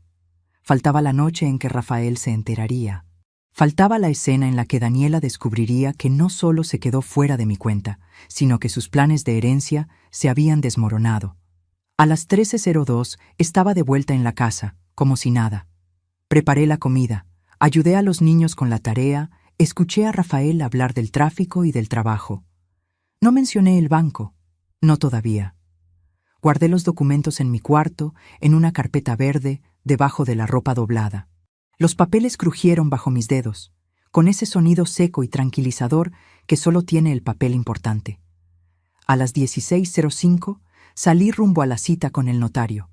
A: Faltaba la noche en que Rafael se enteraría. Faltaba la escena en la que Daniela descubriría que no solo se quedó fuera de mi cuenta, sino que sus planes de herencia se habían desmoronado. A las 13:02 estaba de vuelta en la casa, como si nada. Preparé la comida, ayudé a los niños con la tarea, escuché a Rafael hablar del tráfico y del trabajo. No mencioné el banco. No todavía. Guardé los documentos en mi cuarto, en una carpeta verde, debajo de la ropa doblada. Los papeles crujieron bajo mis dedos, con ese sonido seco y tranquilizador que solo tiene el papel importante. A las 16:05 salí rumbo a la cita con el notario.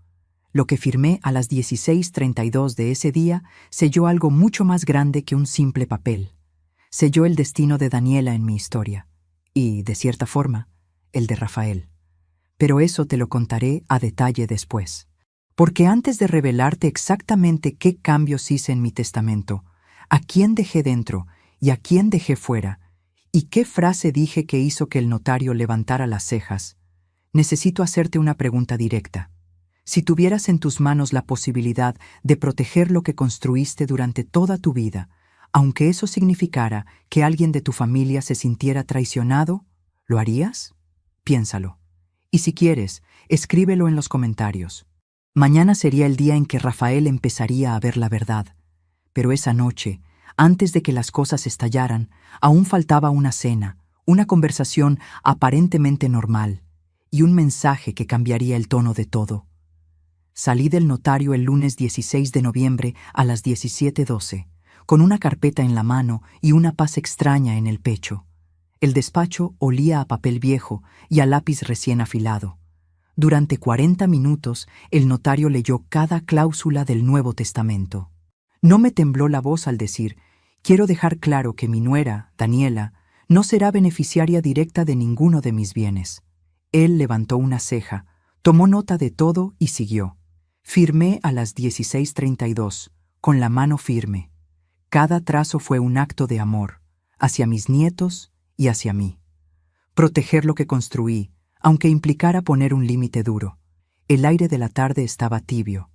A: Lo que firmé a las 16:32 de ese día selló algo mucho más grande que un simple papel. Selló el destino de Daniela en mi historia, y, de cierta forma, el de Rafael. Pero eso te lo contaré a detalle después. Porque antes de revelarte exactamente qué cambios hice en mi testamento, a quién dejé dentro y a quién dejé fuera, y qué frase dije que hizo que el notario levantara las cejas, necesito hacerte una pregunta directa. Si tuvieras en tus manos la posibilidad de proteger lo que construiste durante toda tu vida, aunque eso significara que alguien de tu familia se sintiera traicionado, ¿lo harías? Piénsalo. Y si quieres, escríbelo en los comentarios. Mañana sería el día en que Rafael empezaría a ver la verdad. Pero esa noche, antes de que las cosas estallaran, aún faltaba una cena, una conversación aparentemente normal y un mensaje que cambiaría el tono de todo. Salí del notario el lunes 16 de noviembre a las 17:12, con una carpeta en la mano y una paz extraña en el pecho. El despacho olía a papel viejo y a lápiz recién afilado. Durante 40 minutos el notario leyó cada cláusula del Nuevo Testamento. No me tembló la voz al decir: quiero dejar claro que mi nuera, Daniela, no será beneficiaria directa de ninguno de mis bienes. Él levantó una ceja, tomó nota de todo y siguió. Firmé a las 16:32, con la mano firme. Cada trazo fue un acto de amor, hacia mis nietos y hacia mí. Proteger lo que construí, aunque implicara poner un límite duro. El aire de la tarde estaba tibio.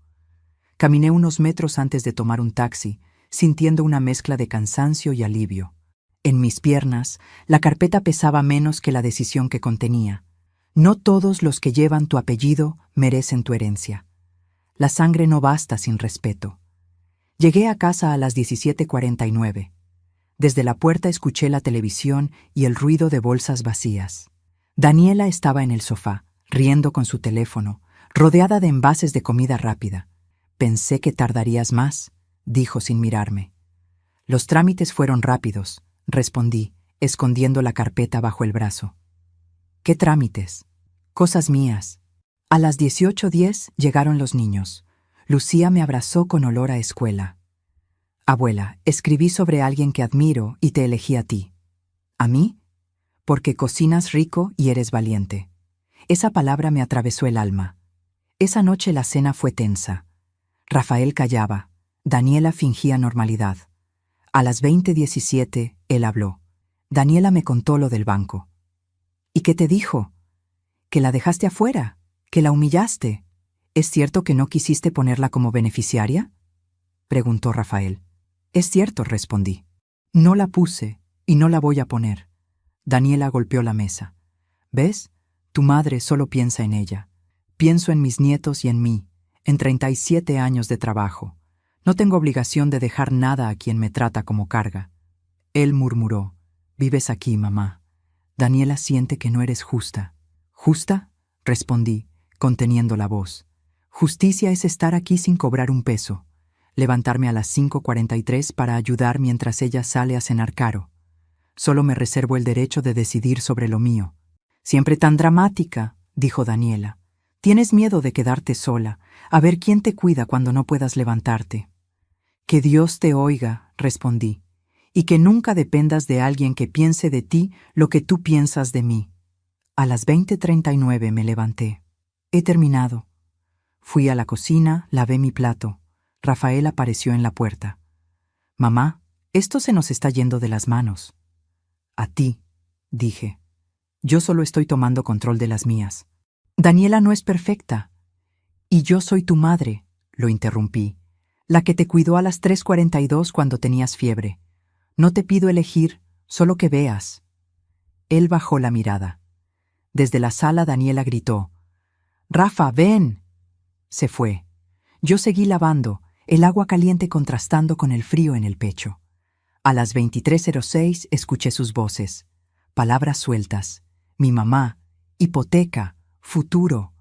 A: Caminé unos metros antes de tomar un taxi, sintiendo una mezcla de cansancio y alivio. En mis piernas, la carpeta pesaba menos que la decisión que contenía. No todos los que llevan tu apellido merecen tu herencia. La sangre no basta sin respeto. Llegué a casa a las 17:49. Desde la puerta escuché la televisión y el ruido de bolsas vacías. Daniela estaba en el sofá, riendo con su teléfono, rodeada de envases de comida rápida. Pensé que tardarías más, dijo sin mirarme. Los trámites fueron rápidos, respondí, escondiendo la carpeta bajo el brazo. ¿Qué trámites? Cosas mías. A las 18:10 llegaron los niños. Lucía me abrazó con olor a escuela. Abuela, escribí sobre alguien que admiro y te elegí a ti. ¿A mí? Porque cocinas rico y eres valiente. Esa palabra me atravesó el alma. Esa noche la cena fue tensa. Rafael callaba. Daniela fingía normalidad. A las 20:17 él habló. Daniela me contó lo del banco. ¿Y qué te dijo? Que la dejaste afuera, que la humillaste. ¿Es cierto que no quisiste ponerla como beneficiaria? Preguntó Rafael. Es cierto, respondí. No la puse y no la voy a poner. Daniela golpeó la mesa. ¿Ves? Tu madre solo piensa en ella. Pienso en mis nietos y en mí, en 37 años de trabajo. No tengo obligación de dejar nada a quien me trata como carga. Él murmuró. Vives aquí, mamá. Daniela siente que no eres justa. ¿Justa? Respondí, conteniendo la voz. Justicia es estar aquí sin cobrar un peso. Levantarme a las 5:43 para ayudar mientras ella sale a cenar caro. Solo me reservo el derecho de decidir sobre lo mío. Siempre tan dramática, dijo Daniela. Tienes miedo de quedarte sola, a ver quién te cuida cuando no puedas levantarte. Que Dios te oiga, respondí, y que nunca dependas de alguien que piense de ti lo que tú piensas de mí. A las 20:39 me levanté. He terminado. Fui a la cocina, lavé mi plato. Rafael apareció en la puerta. Mamá, esto se nos está yendo de las manos. A ti, dije. Yo solo estoy tomando control de las mías. Daniela no es perfecta. Y yo soy tu madre, lo interrumpí, la que te cuidó a las 3:42 cuando tenías fiebre. No te pido elegir, solo que veas. Él bajó la mirada. Desde la sala Daniela gritó. Rafa, ven. Se fue. Yo seguí lavando, el agua caliente contrastando con el frío en el pecho. A las 23:06 escuché sus voces. Palabras sueltas. Mi mamá, hipoteca, futuro.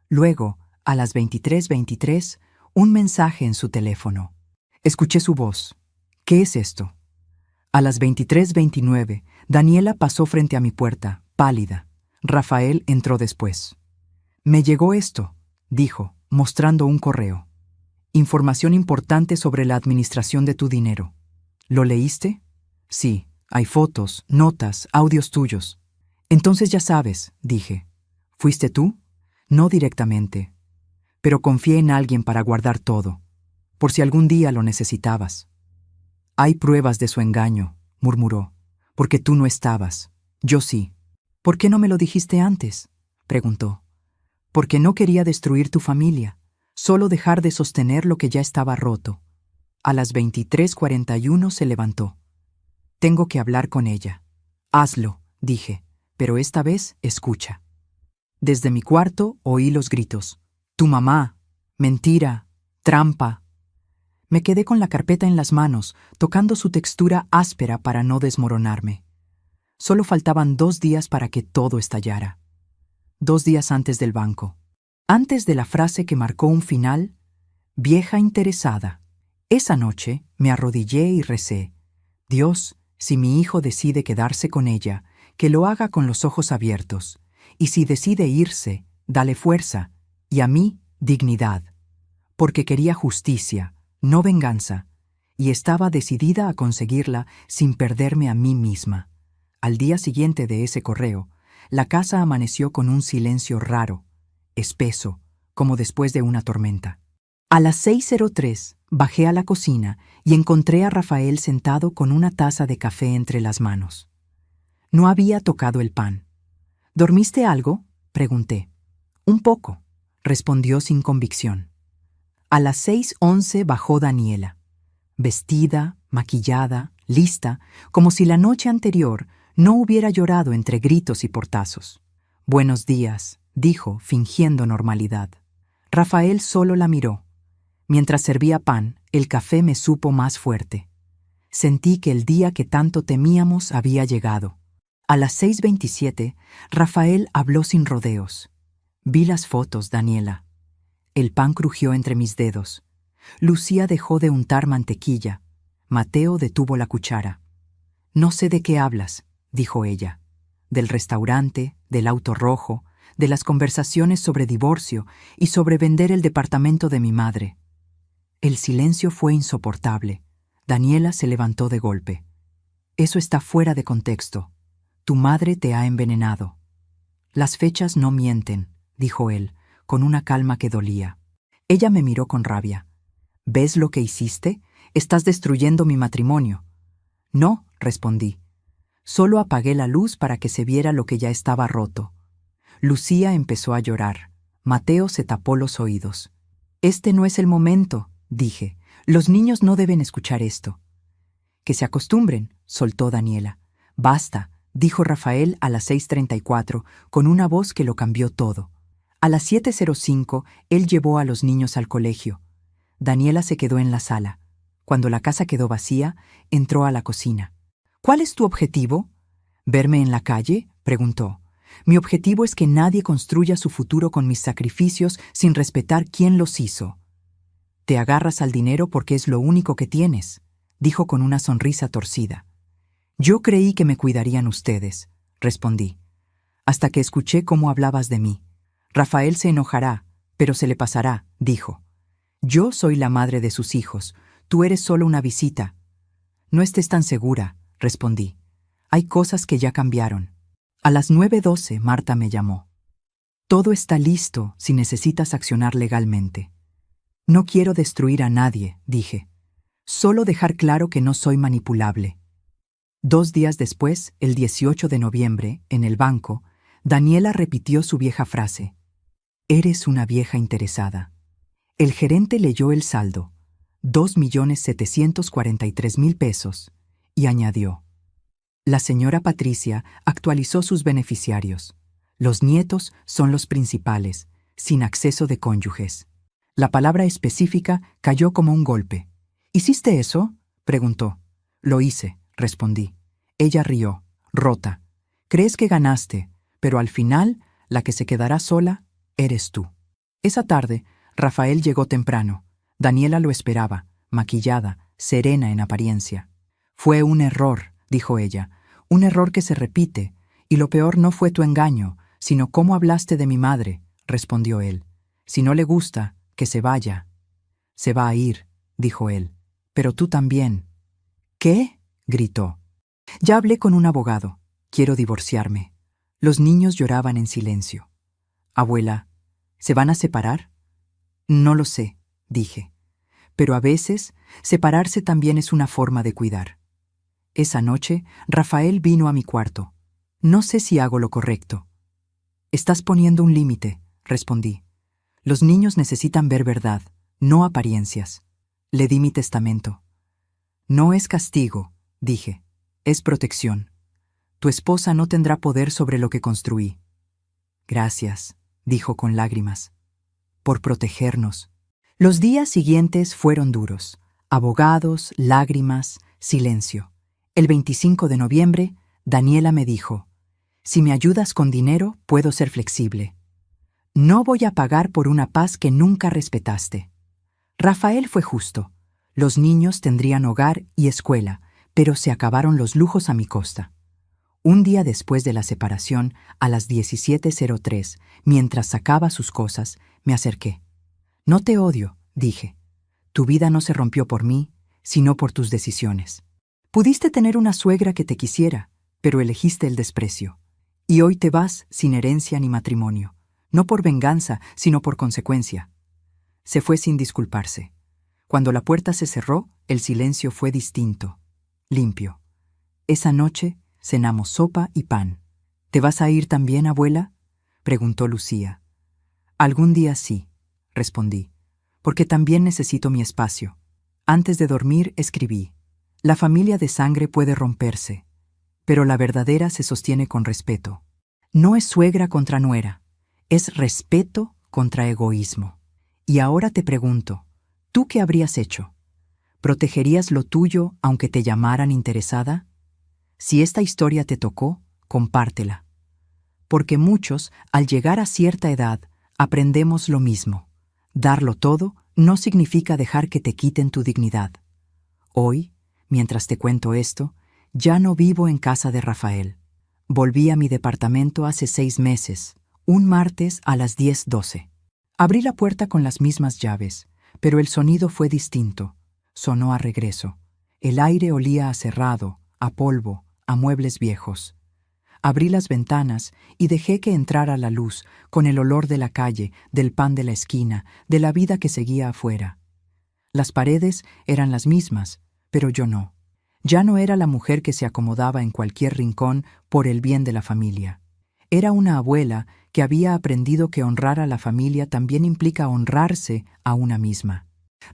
A: Luego, a las 23:23, un mensaje en su teléfono. Escuché su voz. ¿Qué es esto? A las 23:29, Daniela pasó frente a mi puerta, pálida. Rafael entró después. Me llegó esto, dijo, mostrando un correo. Información importante sobre la administración de tu dinero. ¿Lo leíste? Sí, hay fotos, notas, audios tuyos. Entonces ya sabes, dije. ¿Fuiste tú? No directamente. Pero confié en alguien para guardar todo, por si algún día lo necesitabas. Hay pruebas de su engaño, murmuró, porque tú no estabas. Yo sí. ¿Por qué no me lo dijiste antes? Preguntó. Porque no quería destruir tu familia, solo dejar de sostener lo que ya estaba roto. A las 23:41 se levantó. Tengo que hablar con ella. Hazlo, dije, pero esta vez escucha. Desde mi cuarto oí los gritos. Tu mamá. Mentira, trampa. Me quedé con la carpeta en las manos, tocando su textura áspera para no desmoronarme. Solo faltaban 2 días para que todo estallara. 2 días antes del banco. Antes de la frase que marcó un final, vieja interesada. Esa noche me arrodillé y recé: Dios, si mi hijo decide quedarse con ella, que lo haga con los ojos abiertos, y si decide irse, dale fuerza, y a mí, dignidad. Porque quería justicia, no venganza, y estaba decidida a conseguirla sin perderme a mí misma. Al día siguiente de ese correo, la casa amaneció con un silencio raro, espeso, como después de una tormenta. A las 6:03 bajé a la cocina y encontré a Rafael sentado con una taza de café entre las manos. No había tocado el pan. ¿Dormiste algo?, pregunté. Un poco, respondió sin convicción. A las 6:11 bajó Daniela, vestida, maquillada, lista, como si la noche anterior no hubiera llorado entre gritos y portazos. «Buenos días», dijo, fingiendo normalidad. Rafael solo la miró. Mientras servía pan, el café me supo más fuerte. Sentí que el día que tanto temíamos había llegado. A las 6:27, Rafael habló sin rodeos. Vi las fotos, Daniela. El pan crujió entre mis dedos. Lucía dejó de untar mantequilla. Mateo detuvo la cuchara. «No sé de qué hablas», dijo ella. «Del restaurante, del auto rojo, de las conversaciones sobre divorcio y sobre vender el departamento de mi madre». El silencio fue insoportable. Daniela se levantó de golpe. «Eso está fuera de contexto. Tu madre te ha envenenado». «Las fechas no mienten», dijo él, con una calma que dolía. Ella me miró con rabia. «¿Ves lo que hiciste? Estás destruyendo mi matrimonio». «No», respondí. Solo apagué la luz para que se viera lo que ya estaba roto. Lucía empezó a llorar. Mateo se tapó los oídos. «Este no es el momento», dije. «Los niños no deben escuchar esto». «Que se acostumbren», soltó Daniela. «Basta», dijo Rafael a las 6:34, con una voz que lo cambió todo. A las 7:05, él llevó a los niños al colegio. Daniela se quedó en la sala. Cuando la casa quedó vacía, entró a la cocina. «¿Cuál es tu objetivo?» «¿Verme en la calle?», preguntó. «Mi objetivo es que nadie construya su futuro con mis sacrificios sin respetar quién los hizo». «Te agarras al dinero porque es lo único que tienes», dijo con una sonrisa torcida. «Yo creí que me cuidarían ustedes», respondí, «hasta que escuché cómo hablabas de mí. Rafael se enojará, pero se le pasará», dijo. «Yo soy la madre de sus hijos, tú eres solo una visita». «No estés tan segura», respondí. «Hay cosas que ya cambiaron». A las 9:12 Marta me llamó. «Todo está listo si necesitas accionar legalmente». «No quiero destruir a nadie», dije. «Solo dejar claro que no soy manipulable». 2 días después, el 18 de noviembre, en el banco, Daniela repitió su vieja frase: «Eres una vieja interesada». El gerente leyó el saldo, 2.743.000 pesos, y añadió: «La señora Patricia actualizó sus beneficiarios. Los nietos son los principales, sin acceso de cónyuges». La palabra específica cayó como un golpe. «¿Hiciste eso?», preguntó. «Lo hice», respondí. Ella rió, rota. «Crees que ganaste, pero al final, la que se quedará sola eres tú». Esa tarde, Rafael llegó temprano. Daniela lo esperaba, maquillada, serena en apariencia. «Fue un error», dijo ella, «un error que se repite, y lo peor no fue tu engaño, sino cómo hablaste de mi madre», respondió él. «Si no le gusta, que se vaya». «Se va a ir», dijo él, «pero tú también». «¿Qué?», gritó. «Ya hablé con un abogado. Quiero divorciarme». Los niños lloraban en silencio. «Abuela, ¿se van a separar?». «No lo sé», dije. «Pero a veces, separarse también es una forma de cuidar». Esa noche, Rafael vino a mi cuarto. «No sé si hago lo correcto». «Estás poniendo un límite», respondí. «Los niños necesitan ver verdad, no apariencias». Le di mi testamento. «No es castigo», dije. «Es protección. Tu esposa no tendrá poder sobre lo que construí». «Gracias», dijo con lágrimas. «Por protegernos». Los días siguientes fueron duros. Abogados, lágrimas, silencio. El 25 de noviembre, Daniela me dijo: «Si me ayudas con dinero, puedo ser flexible. No voy a pagar por una paz que nunca respetaste». Rafael fue justo. Los niños tendrían hogar y escuela, pero se acabaron los lujos a mi costa. Un día después de la separación, a las 17:03, mientras sacaba sus cosas, me acerqué. «No te odio», dije. «Tu vida no se rompió por mí, sino por tus decisiones. Pudiste tener una suegra que te quisiera, pero elegiste el desprecio. Y hoy te vas sin herencia ni matrimonio, no por venganza, sino por consecuencia». Se fue sin disculparse. Cuando la puerta se cerró, el silencio fue distinto, limpio. Esa noche cenamos sopa y pan. «¿Te vas a ir también, abuela?», preguntó Lucía. «Algún día sí», respondí, «porque también necesito mi espacio». Antes de dormir escribí: «La familia de sangre puede romperse, pero la verdadera se sostiene con respeto. No es suegra contra nuera, es respeto contra egoísmo». Y ahora te pregunto, ¿tú qué habrías hecho? ¿Protegerías lo tuyo aunque te llamaran interesada? Si esta historia te tocó, compártela. Porque muchos, al llegar a cierta edad, aprendemos lo mismo. Darlo todo no significa dejar que te quiten tu dignidad. Hoy, mientras te cuento esto, ya no vivo en casa de Rafael. Volví a mi departamento hace 6 meses, un martes a las 10:12. Abrí la puerta con las mismas llaves, pero el sonido fue distinto. Sonó a regreso. El aire olía a cerrado, a polvo, a muebles viejos. Abrí las ventanas y dejé que entrara la luz, con el olor de la calle, del pan de la esquina, de la vida que seguía afuera. Las paredes eran las mismas, pero yo no. Ya no era la mujer que se acomodaba en cualquier rincón por el bien de la familia. Era una abuela que había aprendido que honrar a la familia también implica honrarse a una misma.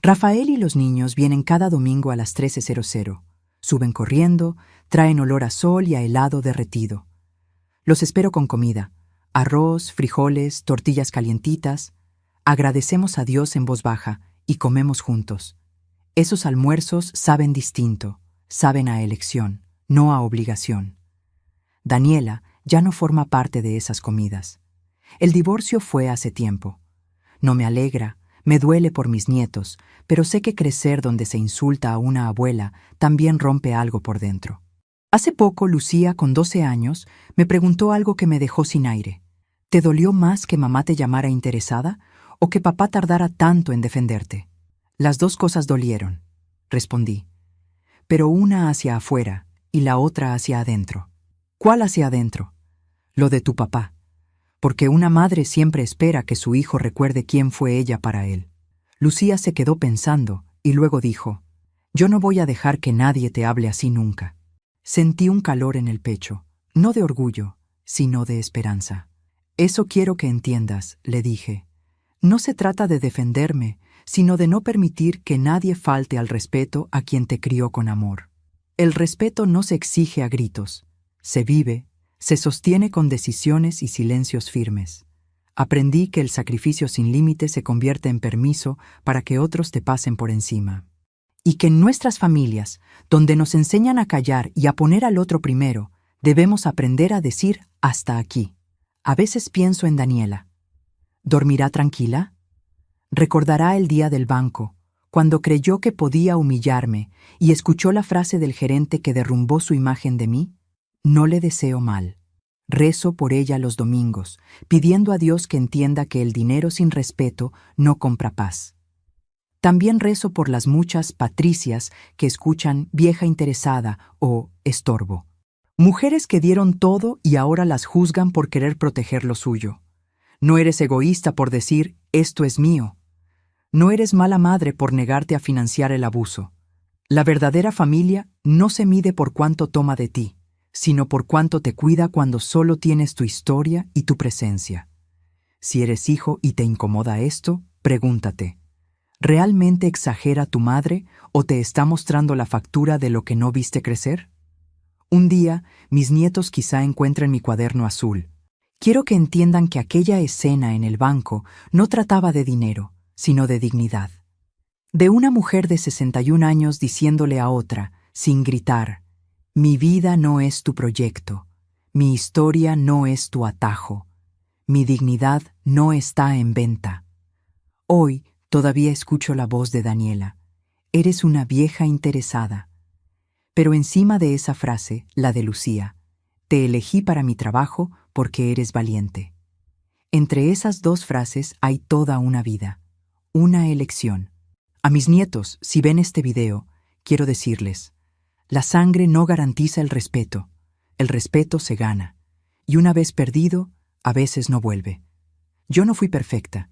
A: Rafael y los niños vienen cada domingo a las 13:00. Suben corriendo, traen olor a sol y a helado derretido. Los espero con comida: arroz, frijoles, tortillas calientitas. Agradecemos a Dios en voz baja y comemos juntos. Esos almuerzos saben distinto, saben a elección, no a obligación. Daniela ya no forma parte de esas comidas. El divorcio fue hace tiempo. No me alegra, me duele por mis nietos, pero sé que crecer donde se insulta a una abuela también rompe algo por dentro. Hace poco, Lucía, con 12 años, me preguntó algo que me dejó sin aire. ¿Te dolió más que mamá te llamara interesada o que papá tardara tanto en defenderte? Las dos cosas dolieron, respondí, pero una hacia afuera y la otra hacia adentro. ¿Cuál hacia adentro? Lo de tu papá. Porque una madre siempre espera que su hijo recuerde quién fue ella para él. Lucía se quedó pensando y luego dijo: «Yo no voy a dejar que nadie te hable así nunca». Sentí un calor en el pecho, no de orgullo, sino de esperanza. «Eso quiero que entiendas», le dije. «No se trata de defenderme, sino de no permitir que nadie falte al respeto a quien te crió con amor. El respeto no se exige a gritos, se vive, se sostiene con decisiones y silencios firmes. Aprendí que el sacrificio sin límite se convierte en permiso para que otros te pasen por encima. Y que en nuestras familias, donde nos enseñan a callar y a poner al otro primero, debemos aprender a decir hasta aquí». A veces pienso en Daniela. ¿Dormirá tranquila? ¿Recordará el día del banco, cuando creyó que podía humillarme y escuchó la frase del gerente que derrumbó su imagen de mí? No le deseo mal. Rezo por ella los domingos, pidiendo a Dios que entienda que el dinero sin respeto no compra paz. También rezo por las muchas Patricias que escuchan vieja interesada o estorbo. Mujeres que dieron todo y ahora las juzgan por querer proteger lo suyo. No eres egoísta por decir, esto es mío. No eres mala madre por negarte a financiar el abuso. La verdadera familia no se mide por cuánto toma de ti, sino por cuánto te cuida cuando solo tienes tu historia y tu presencia. Si eres hijo y te incomoda esto, pregúntate, ¿realmente exagera tu madre o te está mostrando la factura de lo que no viste crecer? Un día, mis nietos quizá encuentren mi cuaderno azul. Quiero que entiendan que aquella escena en el banco no trataba de dinero, sino de dignidad. De una mujer de 61 años diciéndole a otra, sin gritar, mi vida no es tu proyecto, mi historia no es tu atajo, mi dignidad no está en venta. Hoy todavía escucho la voz de Daniela. Eres una vieja interesada. Pero encima de esa frase, la de Lucía, te elegí para mi trabajo porque eres valiente. Entre esas dos frases hay toda una vida, una elección. A mis nietos, si ven este video, quiero decirles, la sangre no garantiza el respeto se gana, y una vez perdido, a veces no vuelve. Yo no fui perfecta,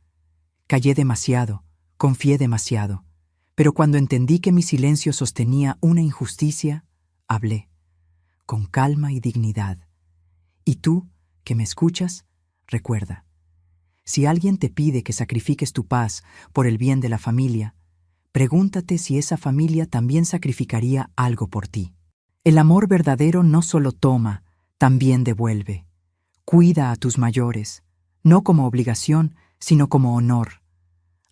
A: callé demasiado, confié demasiado, pero cuando entendí que mi silencio sostenía una injusticia, hablé, con calma y dignidad. Y tú, que me escuchas, recuerda, si alguien te pide que sacrifiques tu paz por el bien de la familia, pregúntate si esa familia también sacrificaría algo por ti. El amor verdadero no solo toma, también devuelve. Cuida a tus mayores, no como obligación, sino como honor.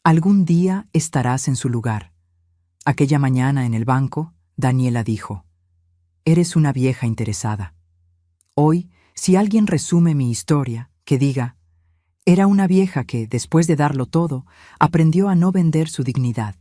A: Algún día estarás en su lugar. Aquella mañana en el banco, Daniela dijo, eres una vieja interesada. Hoy, si alguien resume mi historia, que diga, era una vieja que, después de darlo todo, aprendió a no vender su dignidad.